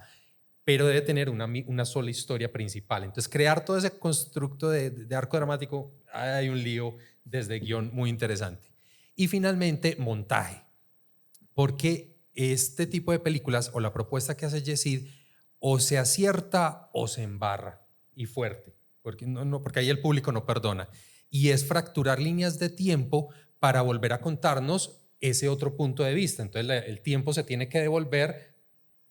pero debe tener una sola historia principal. Entonces crear todo ese constructo de arco dramático, hay un lío desde guión muy interesante. Y finalmente, montaje, porque este tipo de películas o la propuesta que hace Yesid o se acierta o se embarra y fuerte, porque ahí el público no perdona. Y es fracturar líneas de tiempo para volver a contarnos ese otro punto de vista. Entonces el tiempo se tiene que devolver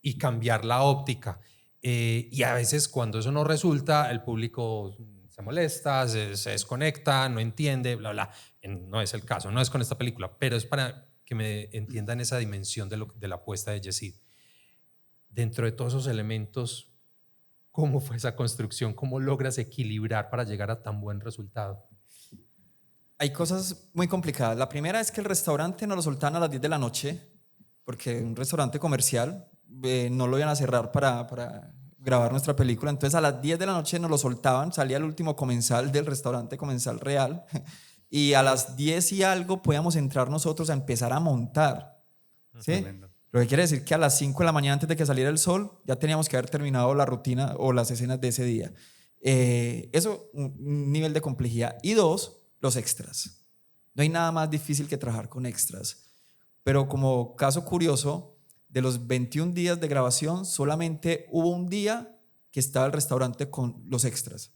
y cambiar la óptica. Y a veces cuando eso no resulta, el público se molesta, se desconecta, no entiende, bla, bla. No es el caso, no es con esta película, pero es para que me entiendan esa dimensión de la apuesta de Yesid. Dentro de todos esos elementos, ¿cómo fue esa construcción? ¿Cómo logras equilibrar para llegar a tan buen resultado? Hay cosas muy complicadas. La primera es que el restaurante nos lo soltaban a las 10 de la noche, porque un restaurante comercial no lo iban a cerrar para grabar nuestra película. Entonces a las 10 de la noche nos lo soltaban, salía el último comensal del restaurante Comensal Real y a las 10 y algo podíamos entrar nosotros a empezar a montar. ¿Sí? Lo que quiere decir que a las 5 de la mañana antes de que saliera el sol ya teníamos que haber terminado la rutina o las escenas de ese día. Eso, un nivel de complejidad. Y dos, los extras. No hay nada más difícil que trabajar con extras. Pero como caso curioso, de los 21 días de grabación, solamente hubo un día que estaba el restaurante con los extras.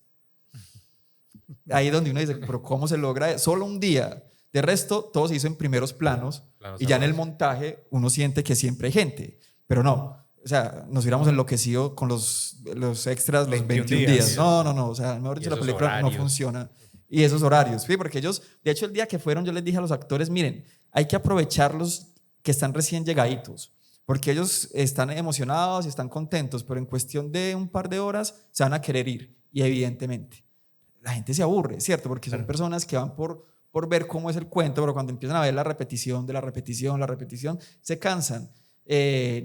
Ahí es donde uno dice, pero ¿cómo se logra? Solo un día. De resto, todo se hizo en primeros planos y ya en el montaje uno siente que siempre hay gente. Pero no, o sea, nos hubiéramos enloquecido con los extras los 21 días. No, o sea, mejor dicho, la película horarios no funciona. Y esos horarios, sí, porque ellos, de hecho, el día que fueron, yo les dije a los actores, miren, hay que aprovecharlos que están recién llegaditos, porque ellos están emocionados y están contentos, pero en cuestión de un par de horas se van a querer ir. Y evidentemente, la gente se aburre, ¿cierto? Porque son personas que van por ver cómo es el cuento, pero cuando empiezan a ver la repetición, se cansan.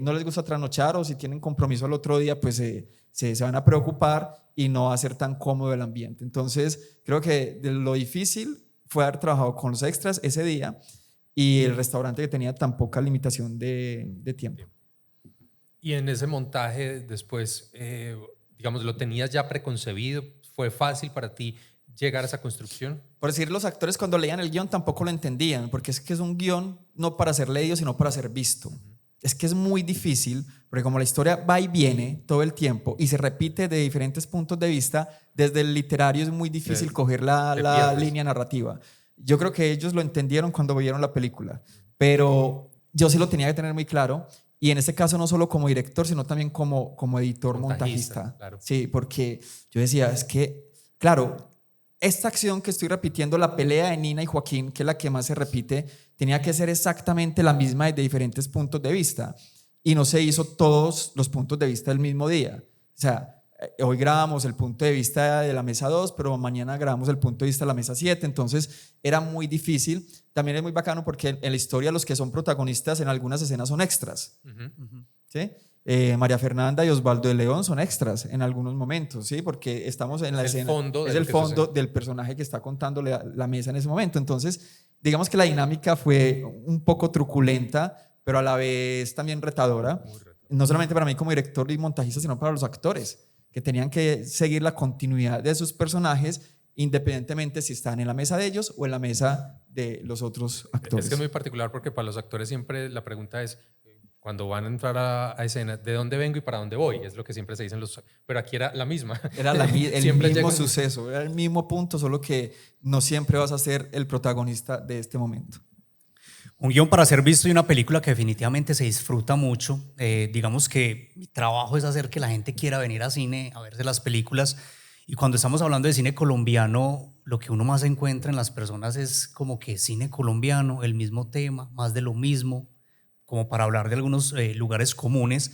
No les gusta trasnochar o si tienen compromiso al otro día, pues se van a preocupar y no va a ser tan cómodo el ambiente. Entonces, creo que de lo difícil fue haber trabajado con los extras ese día y el restaurante que tenía tan poca limitación de tiempo. Y en ese montaje después, digamos, ¿lo tenías ya preconcebido? ¿Fue fácil para ti llegar a esa construcción? Por decir, los actores cuando leían el guión tampoco lo entendían, porque es que es un guión no para ser leído, sino para ser visto. Es que es muy difícil, porque como la historia va y viene todo el tiempo y se repite de diferentes puntos de vista, desde el literario es muy difícil coger la línea narrativa. Yo creo que ellos lo entendieron cuando vieron la película, pero yo sí lo tenía que tener muy claro Y en este caso no solo como director, sino también como editor montajista. Claro. Sí, porque yo decía, es que, claro, esta acción que estoy repitiendo, la pelea de Nina y Joaquín, que es la que más se repite, tenía que ser exactamente la misma desde diferentes puntos de vista. Y no se hizo todos los puntos de vista del mismo día. O sea, hoy grabamos el punto de vista de la mesa 2, pero mañana grabamos el punto de vista de la mesa 7, entonces era muy difícil. También es muy bacano porque en la historia los que son protagonistas en algunas escenas son extras. ¿Sí? María Fernanda y Osvaldo de León son extras en algunos momentos, ¿sí? Porque estamos en la escena. Es el fondo del personaje que está contándole la mesa en ese momento. Entonces, digamos que la dinámica fue un poco truculenta, pero a la vez también retadora. No solamente para mí como director y montajista, sino para los actores, que tenían que seguir la continuidad de sus personajes independientemente si están en la mesa de ellos o en la mesa de los otros actores. Es que es muy particular porque para los actores siempre la pregunta es, cuando van a entrar a escena, ¿de dónde vengo y para dónde voy? Es lo que siempre se dicen los... Pero aquí era la misma. Era el mismo suceso, era el mismo punto, solo que no siempre vas a ser el protagonista de este momento. Un guión para ser visto y una película que definitivamente se disfruta mucho. Digamos que mi trabajo es hacer que la gente quiera venir a cine a verse las películas. Y cuando estamos hablando de cine colombiano, lo que uno más encuentra en las personas es como que cine colombiano, el mismo tema, más de lo mismo, como para hablar de algunos lugares comunes.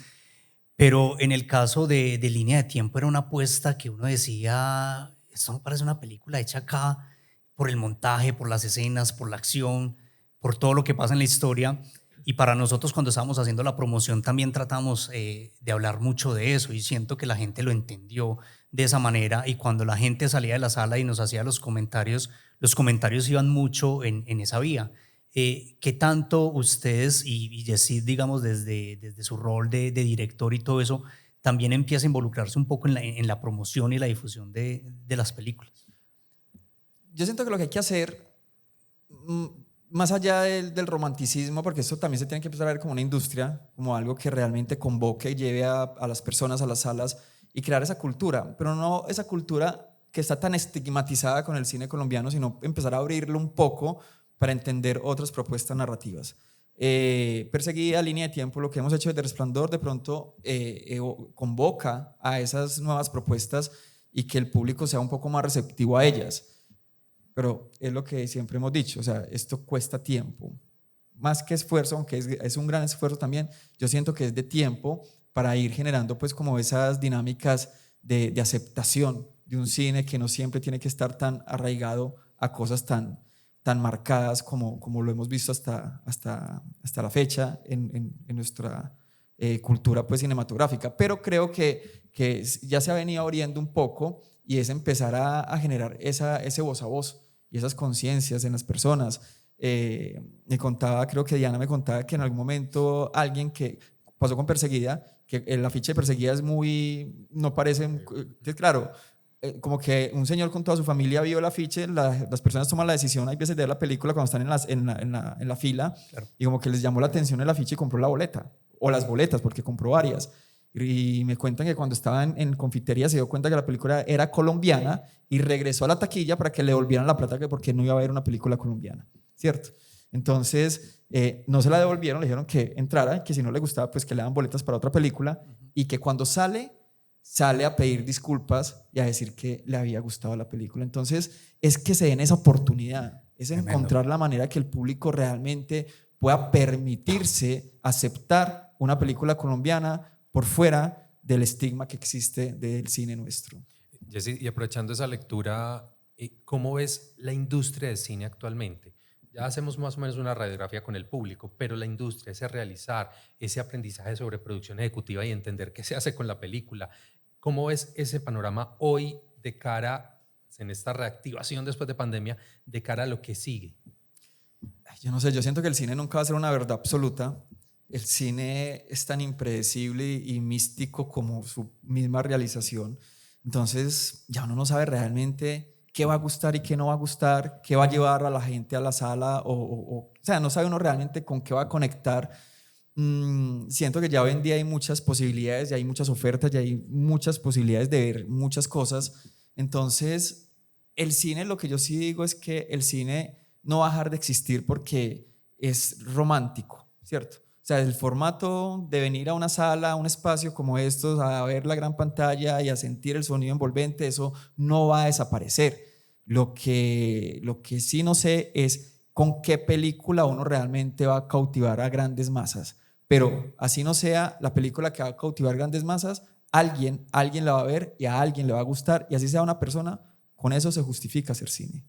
Pero en el caso de Línea de Tiempo era una apuesta que uno decía, esto no parece una película hecha acá por el montaje, por las escenas, por la acción, por todo lo que pasa en la historia. Y para nosotros cuando estábamos haciendo la promoción también tratamos de hablar mucho de eso y siento que la gente lo entendió de esa manera y cuando la gente salía de la sala y nos hacía los comentarios iban mucho en esa vía. ¿Qué tanto ustedes y Yesid, digamos, desde su rol de director y todo eso, también empieza a involucrarse un poco en la promoción y la difusión de las películas? Yo siento que lo que hay que hacer, más allá del romanticismo, porque eso también se tiene que empezar a ver como una industria, como algo que realmente convoque y lleve a las personas a las salas y crear esa cultura, pero no esa cultura que está tan estigmatizada con el cine colombiano, sino empezar a abrirlo un poco para entender otras propuestas narrativas. Perseguida, Línea de Tiempo, lo que hemos hecho desde Resplandor, de pronto convoca a esas nuevas propuestas y que el público sea un poco más receptivo a ellas. Pero es lo que siempre hemos dicho, o sea, esto cuesta tiempo. Más que esfuerzo, aunque es un gran esfuerzo también, yo siento que es de tiempo para ir generando pues como esas dinámicas de aceptación de un cine que no siempre tiene que estar tan arraigado a cosas tan marcadas como lo hemos visto hasta la fecha en nuestra cultura pues cinematográfica. Pero creo que ya se ha venido abriendo un poco y es empezar a generar ese voz a voz y esas conciencias en las personas. Creo que Diana me contaba que en algún momento alguien que pasó con Perseguida, que el afiche de Perseguida es no parece, claro, como que un señor con toda su familia vio el afiche, las personas toman la decisión, hay veces de ver la película cuando están en la fila, claro. Y como que les llamó la atención el afiche y compró la boleta, o las boletas, porque compró varias. Y me cuentan que cuando estaban en confitería se dio cuenta que la película era colombiana y regresó a la taquilla para que le devolvieran la plata porque no iba a ver una película colombiana, ¿cierto? Entonces no se la devolvieron, le dijeron que entrara, que si no le gustaba pues que le dan boletas para otra película y que cuando sale a pedir disculpas y a decir que le había gustado la película. Entonces es que se den esa oportunidad, es encontrar la manera que el público realmente pueda permitirse aceptar una película colombiana por fuera del estigma que existe del cine nuestro. Jessy, y aprovechando esa lectura, ¿cómo ves la industria del cine actualmente? Ya hacemos más o menos una radiografía con el público, pero la industria, ese realizar, ese aprendizaje sobre producción ejecutiva y entender qué se hace con la película, ¿cómo ves ese panorama hoy de cara, en esta reactivación después de pandemia, de cara a lo que sigue? Yo no sé, yo siento que el cine nunca va a ser una verdad absoluta. El cine es tan impredecible y místico como su misma realización. Entonces ya uno no sabe realmente qué va a gustar y qué no va a gustar, qué va a llevar a la gente a la sala, o sea, no sabe uno realmente con qué va a conectar. Siento que ya hoy en día hay muchas posibilidades, ya hay muchas ofertas, ya hay muchas posibilidades de ver muchas cosas. Entonces, el cine, lo que yo sí digo es que el cine no va a dejar de existir porque es romántico, ¿cierto? O sea, el formato de venir a una sala, a un espacio como estos, a ver la gran pantalla y a sentir el sonido envolvente, eso no va a desaparecer. Lo que sí no sé es con qué película uno realmente va a cautivar a grandes masas. Pero así no sea la película que va a cautivar grandes masas, alguien la va a ver y a alguien le va a gustar, y así sea una persona, con eso se justifica hacer cine.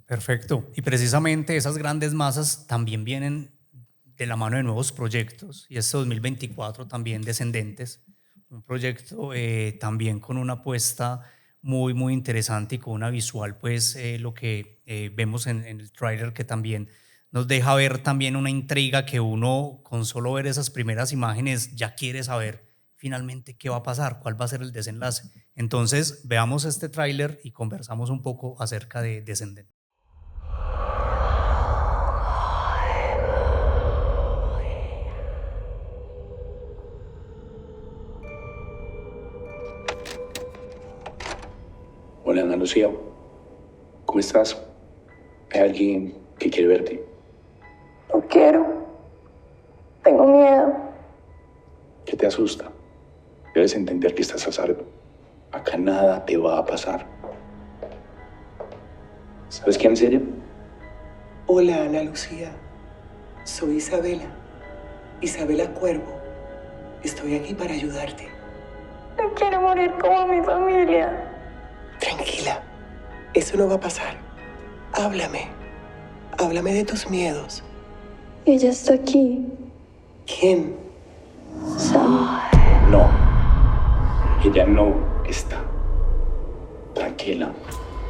Perfecto. Y precisamente esas grandes masas también vienen de la mano de nuevos proyectos, y este 2024 también Descendentes, un proyecto también con una apuesta muy, muy interesante y con una visual, pues lo que vemos en el tráiler, que también nos deja ver también una intriga que uno con solo ver esas primeras imágenes ya quiere saber finalmente qué va a pasar, cuál va a ser el desenlace. Entonces veamos este tráiler y conversamos un poco acerca de Descendentes. Hola, Ana Lucía. ¿Cómo estás? Hay alguien que quiere verte. No quiero. Tengo miedo. ¿Qué te asusta? Debes entender que estás a salvo. Acá nada te va a pasar. ¿Sabes quién es ella? Hola, Ana Lucía. Soy Isabela. Isabela Cuervo. Estoy aquí para ayudarte. No quiero morir como mi familia. Tranquila. Eso no va a pasar. Háblame. Háblame de tus miedos. Ella está aquí. ¿Quién? Sam. No. Ella no está. Tranquila.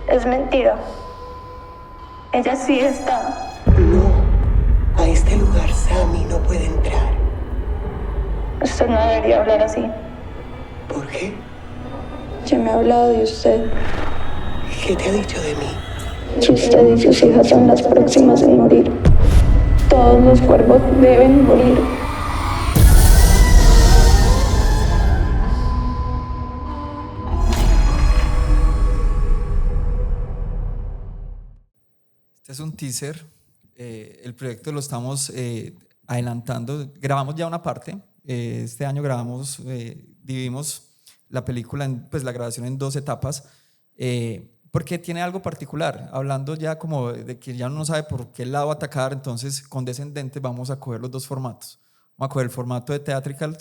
Es mentira. Ella sí está. No. A este lugar Sammy no puede entrar. Usted no debería hablar así. ¿Por qué? Ya me ha hablado de usted. ¿Qué te ha dicho de mí? Que usted y sus hijas son las próximas en morir. Todos los cuervos deben morir. Este es un teaser. El proyecto lo estamos adelantando. Grabamos ya una parte. Este año dividimos la película, pues la grabación en 2 etapas, porque tiene algo particular. Hablando ya como de que ya uno no sabe por qué lado atacar, entonces con Descendentes vamos a coger los 2 formatos. Vamos a coger el formato de theatrical,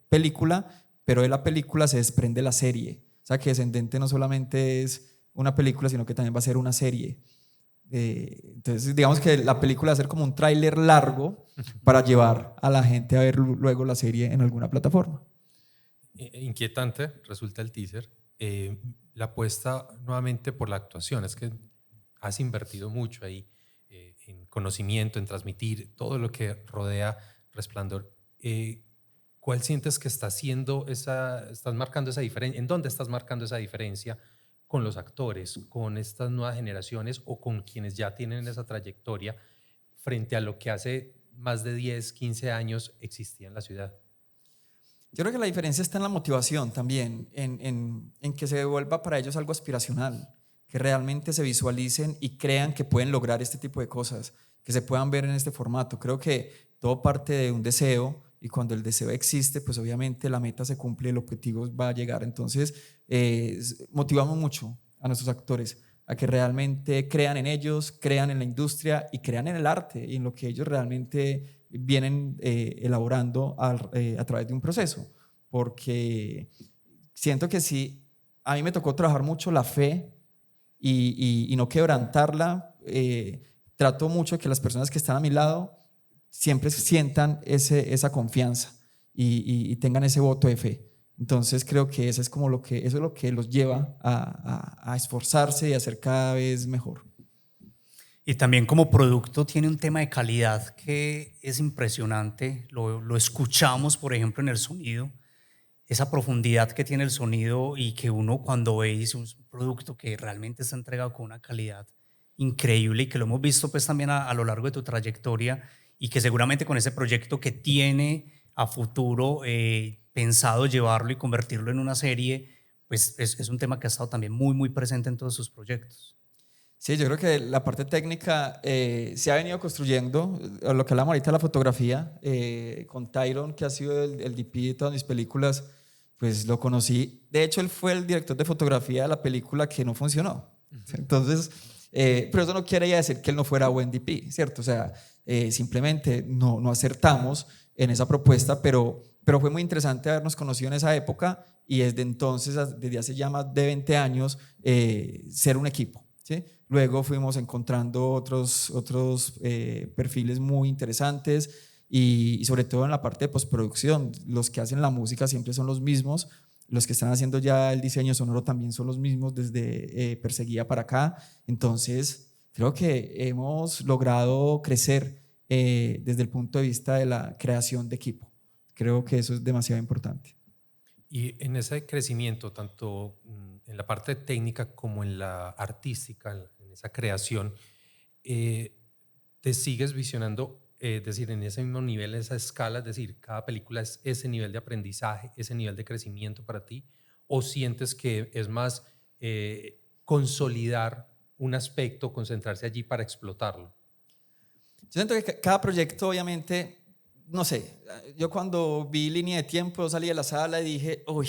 película, pero de la película se desprende la serie. O sea que Descendente no solamente es una película, sino que también va a ser una serie. Entonces digamos que la película va a ser como un tráiler largo para llevar a la gente a ver luego la serie en alguna plataforma. Inquietante resulta el teaser. La apuesta nuevamente por la actuación, es que has invertido mucho ahí en conocimiento, en transmitir todo lo que rodea Resplandor. ¿Cuál sientes que estás marcando esa diferencia? ¿En dónde estás marcando esa diferencia con los actores, con estas nuevas generaciones o con quienes ya tienen esa trayectoria frente a lo que hace más de 10, 15 años existía en la ciudad? Yo creo que la diferencia está en la motivación también, en que se vuelva para ellos algo aspiracional, que realmente se visualicen y crean que pueden lograr este tipo de cosas, que se puedan ver en este formato. Creo que todo parte de un deseo, y cuando el deseo existe, pues obviamente la meta se cumple, el objetivo va a llegar. Entonces motivamos mucho a nuestros actores a que realmente crean en ellos, crean en la industria y crean en el arte y en lo que ellos realmente vienen elaborando a través de un proceso, porque siento que sí, a mí me tocó trabajar mucho la fe y no quebrantarla. Trato mucho de que las personas que están a mi lado siempre sientan esa confianza y tengan ese voto de fe. Entonces creo que eso es lo que los lleva a esforzarse y a ser cada vez mejor. Y también como producto tiene un tema de calidad que es impresionante. Lo escuchamos, por ejemplo, en el sonido, esa profundidad que tiene el sonido y que uno cuando ve dice un producto que realmente está entregado con una calidad increíble y que lo hemos visto pues también a lo largo de tu trayectoria y que seguramente con ese proyecto que tiene a futuro pensado llevarlo y convertirlo en una serie, pues es un tema que ha estado también muy, muy presente en todos sus proyectos. Sí, yo creo que la parte técnica se ha venido construyendo, lo que hablamos ahorita de la fotografía, con Tyron, que ha sido el DP de todas mis películas, pues lo conocí. De hecho, él fue el director de fotografía de la película que no funcionó. Entonces, pero eso no quiere ya decir que él no fuera buen DP, ¿cierto? O sea, simplemente no acertamos en esa propuesta, pero fue muy interesante habernos conocido en esa época y desde entonces, desde hace ya más de 20 años, ser un equipo, ¿sí? Luego fuimos encontrando otros perfiles muy interesantes y sobre todo en la parte de postproducción. Los que hacen la música siempre son los mismos, los que están haciendo ya el diseño sonoro también son los mismos desde Perseguida para acá. Entonces, creo que hemos logrado crecer desde el punto de vista de la creación de equipo. Creo que eso es demasiado importante. Y en ese crecimiento, tanto en la parte técnica como en la artística, en esa creación, ¿te sigues visionando, es decir, en ese mismo nivel, esa escala, es decir, cada película es ese nivel de aprendizaje, ese nivel de crecimiento para ti? ¿O sientes que es más consolidar un aspecto, concentrarse allí para explotarlo? Yo siento que cada proyecto, obviamente, no sé, yo cuando vi Línea de Tiempo salí de la sala y dije, uy,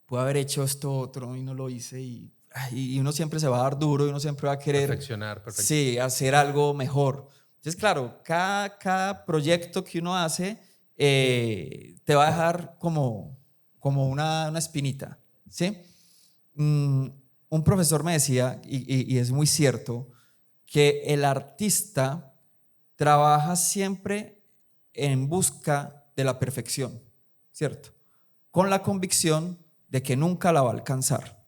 puedo haber hecho esto otro y no lo hice y uno siempre se va a dar duro y uno siempre va a querer perfeccionar. Sí, hacer algo mejor. Entonces, claro, cada proyecto que uno hace te va a dejar como una espinita, ¿sí? Un profesor me decía, y es muy cierto, que el artista trabaja siempre en busca de la perfección, ¿cierto? Con la convicción de que nunca la va a alcanzar.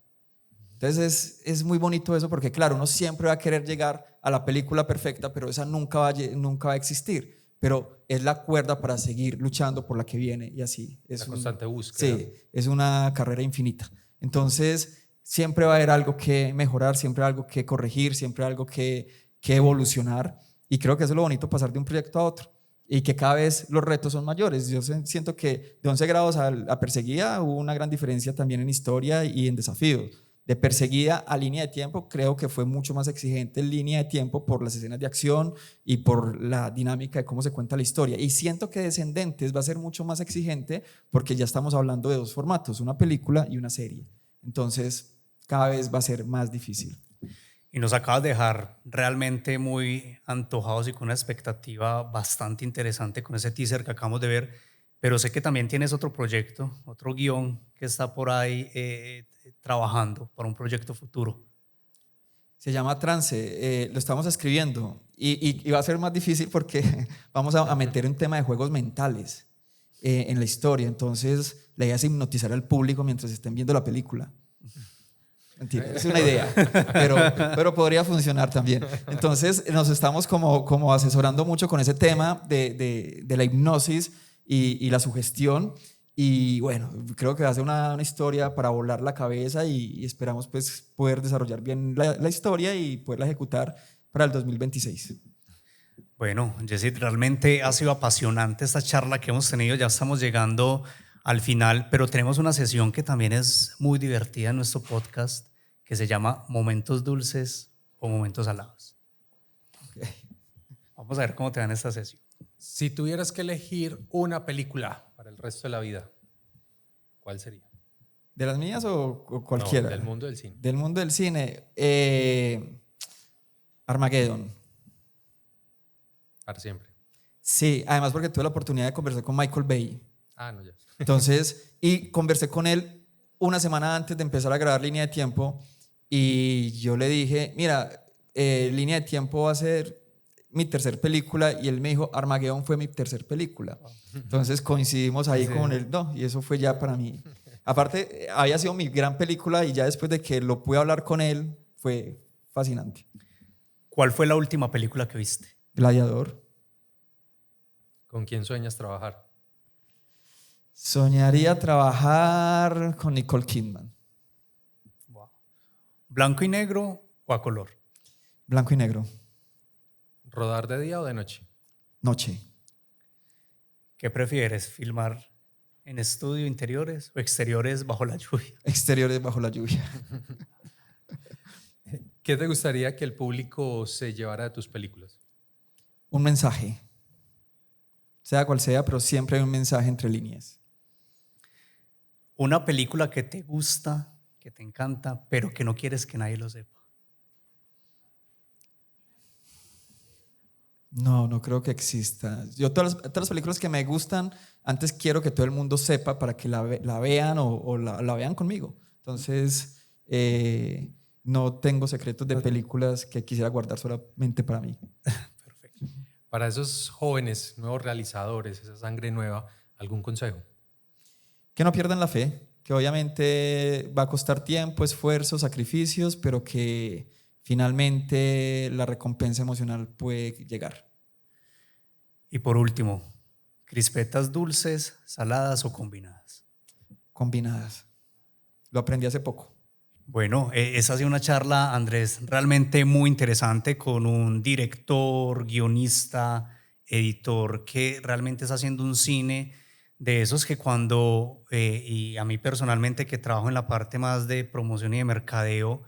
Entonces es muy bonito eso porque claro, uno siempre va a querer llegar a la película perfecta, pero esa nunca va a existir. Pero es la cuerda para seguir luchando por la que viene y así. Es la constante búsqueda. Sí, es una carrera infinita. Entonces siempre va a haber algo que mejorar, siempre algo que corregir, siempre algo que evolucionar. Y creo que eso es lo bonito, pasar de un proyecto a otro y que cada vez los retos son mayores. Yo siento que de 11 grados a Perseguida hubo una gran diferencia también en historia y en desafíos. De Perseguida a Línea de Tiempo creo que fue mucho más exigente en Línea de Tiempo por las escenas de acción y por la dinámica de cómo se cuenta la historia. Y siento que Descendentes va a ser mucho más exigente porque ya estamos hablando de dos formatos, una película y una serie. Entonces cada vez va a ser más difícil. Y nos acabas de dejar realmente muy antojados y con una expectativa bastante interesante con ese teaser que acabamos de ver, pero sé que también tienes otro proyecto, otro guión que está por ahí trabajando para un proyecto futuro. Se llama Trance, lo estamos escribiendo y va a ser más difícil porque vamos a meter un tema de juegos mentales en la historia, entonces la idea es hipnotizar al público mientras estén viendo la película. Mentira, es una idea, pero podría funcionar también. Entonces nos estamos como asesorando mucho con ese tema de la hipnosis y la sugestión y bueno, creo que va a ser una historia para volar la cabeza y esperamos pues poder desarrollar bien la historia y poderla ejecutar para el 2026. Bueno, Jesse, realmente ha sido apasionante esta charla que hemos tenido, ya estamos llegando al final, pero tenemos una sesión que también es muy divertida en nuestro podcast, que se llama Momentos Dulces o Momentos Salados. Okay. Vamos a ver cómo te va en esta sesión. Si tuvieras que elegir una película para el resto de la vida, ¿cuál sería? ¿De las mías o cualquiera? No, del mundo del cine. Del mundo del cine. Armageddon. Para siempre. Sí, además porque tuve la oportunidad de conversar con Michael Bay. Ah, no, ya. Entonces, y conversé con él una semana antes de empezar a grabar Línea de Tiempo y yo le dije, mira, Línea de Tiempo va a ser mi tercer película y él me dijo, Armageddon fue mi tercer película. Entonces coincidimos ahí con él, no, y eso fue ya para mí. Aparte, había sido mi gran película y ya después de que lo pude hablar con él, fue fascinante. ¿Cuál fue la última película que viste? Gladiador. ¿Con quién sueñas trabajar? Soñaría trabajar con Nicole Kidman. Wow. ¿Blanco y negro o a color? Blanco y negro. ¿Rodar de día o de noche? Noche. ¿Qué prefieres, filmar en estudio, interiores o exteriores bajo la lluvia? Exteriores bajo la lluvia. ¿Qué te gustaría que el público se llevara de tus películas? Un mensaje, sea cual sea, pero siempre hay un mensaje entre líneas. Una película que te gusta, que te encanta, pero que no quieres que nadie lo sepa. No creo que exista. Yo todas las películas que me gustan, antes quiero que todo el mundo sepa para que la vean o la vean conmigo. Entonces, no tengo secretos de películas que quisiera guardar solamente para mí. Perfecto. Para esos jóvenes, nuevos realizadores, esa sangre nueva, ¿algún consejo? Que no pierdan la fe, que obviamente va a costar tiempo, esfuerzo, sacrificios, pero que finalmente la recompensa emocional puede llegar. Y por último, ¿crispetas dulces, saladas o combinadas? Combinadas. Lo aprendí hace poco. Bueno, esa ha sido una charla, Andrés, realmente muy interesante con un director, guionista, editor que realmente está haciendo un cine de esos que cuando, y a mí personalmente que trabajo en la parte más de promoción y de mercadeo,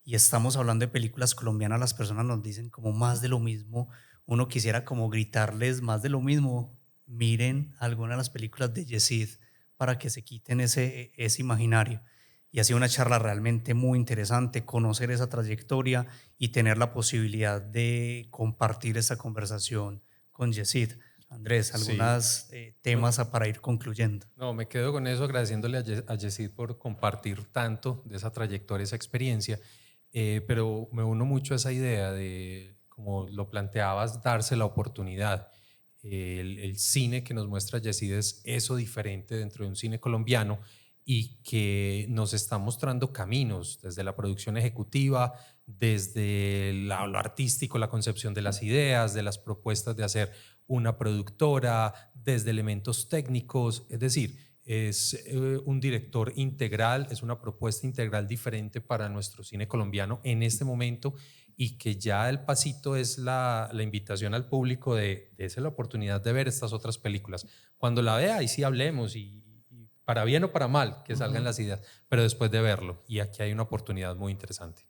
y estamos hablando de películas colombianas, las personas nos dicen como más de lo mismo. Uno quisiera como gritarles más de lo mismo. Miren algunas de las películas de Yesid para que se quiten ese imaginario. Y ha sido una charla realmente muy interesante, conocer esa trayectoria y tener la posibilidad de compartir esta conversación con Yesid. Andrés, algunos temas para ir concluyendo. No, me quedo con eso, agradeciéndole a Yesid por compartir tanto de esa trayectoria, esa experiencia. Pero me uno mucho a esa idea de, como lo planteabas, darse la oportunidad. El cine que nos muestra Yesid es eso diferente dentro de un cine colombiano y que nos está mostrando caminos desde la producción ejecutiva, desde lo artístico, la concepción de las ideas, de las propuestas de hacer una productora, desde elementos técnicos, es decir, es un director integral, es una propuesta integral diferente para nuestro cine colombiano en este momento y que ya el pasito es la invitación al público de darse la oportunidad de ver estas otras películas. Cuando la vea, ahí sí hablemos y para bien o para mal, que salgan las ideas, pero después de verlo. Y aquí hay una oportunidad muy interesante.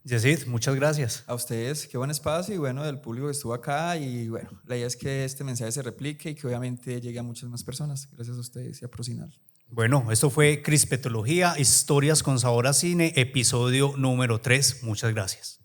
Yesid, muchas gracias. A ustedes, qué buen espacio y bueno, del público que estuvo acá y bueno, la idea es que este mensaje se replique y que obviamente llegue a muchas más personas. Gracias a ustedes y a Procinal. Bueno, esto fue Crispetología, historias con sabor a cine, episodio número 3. Muchas gracias.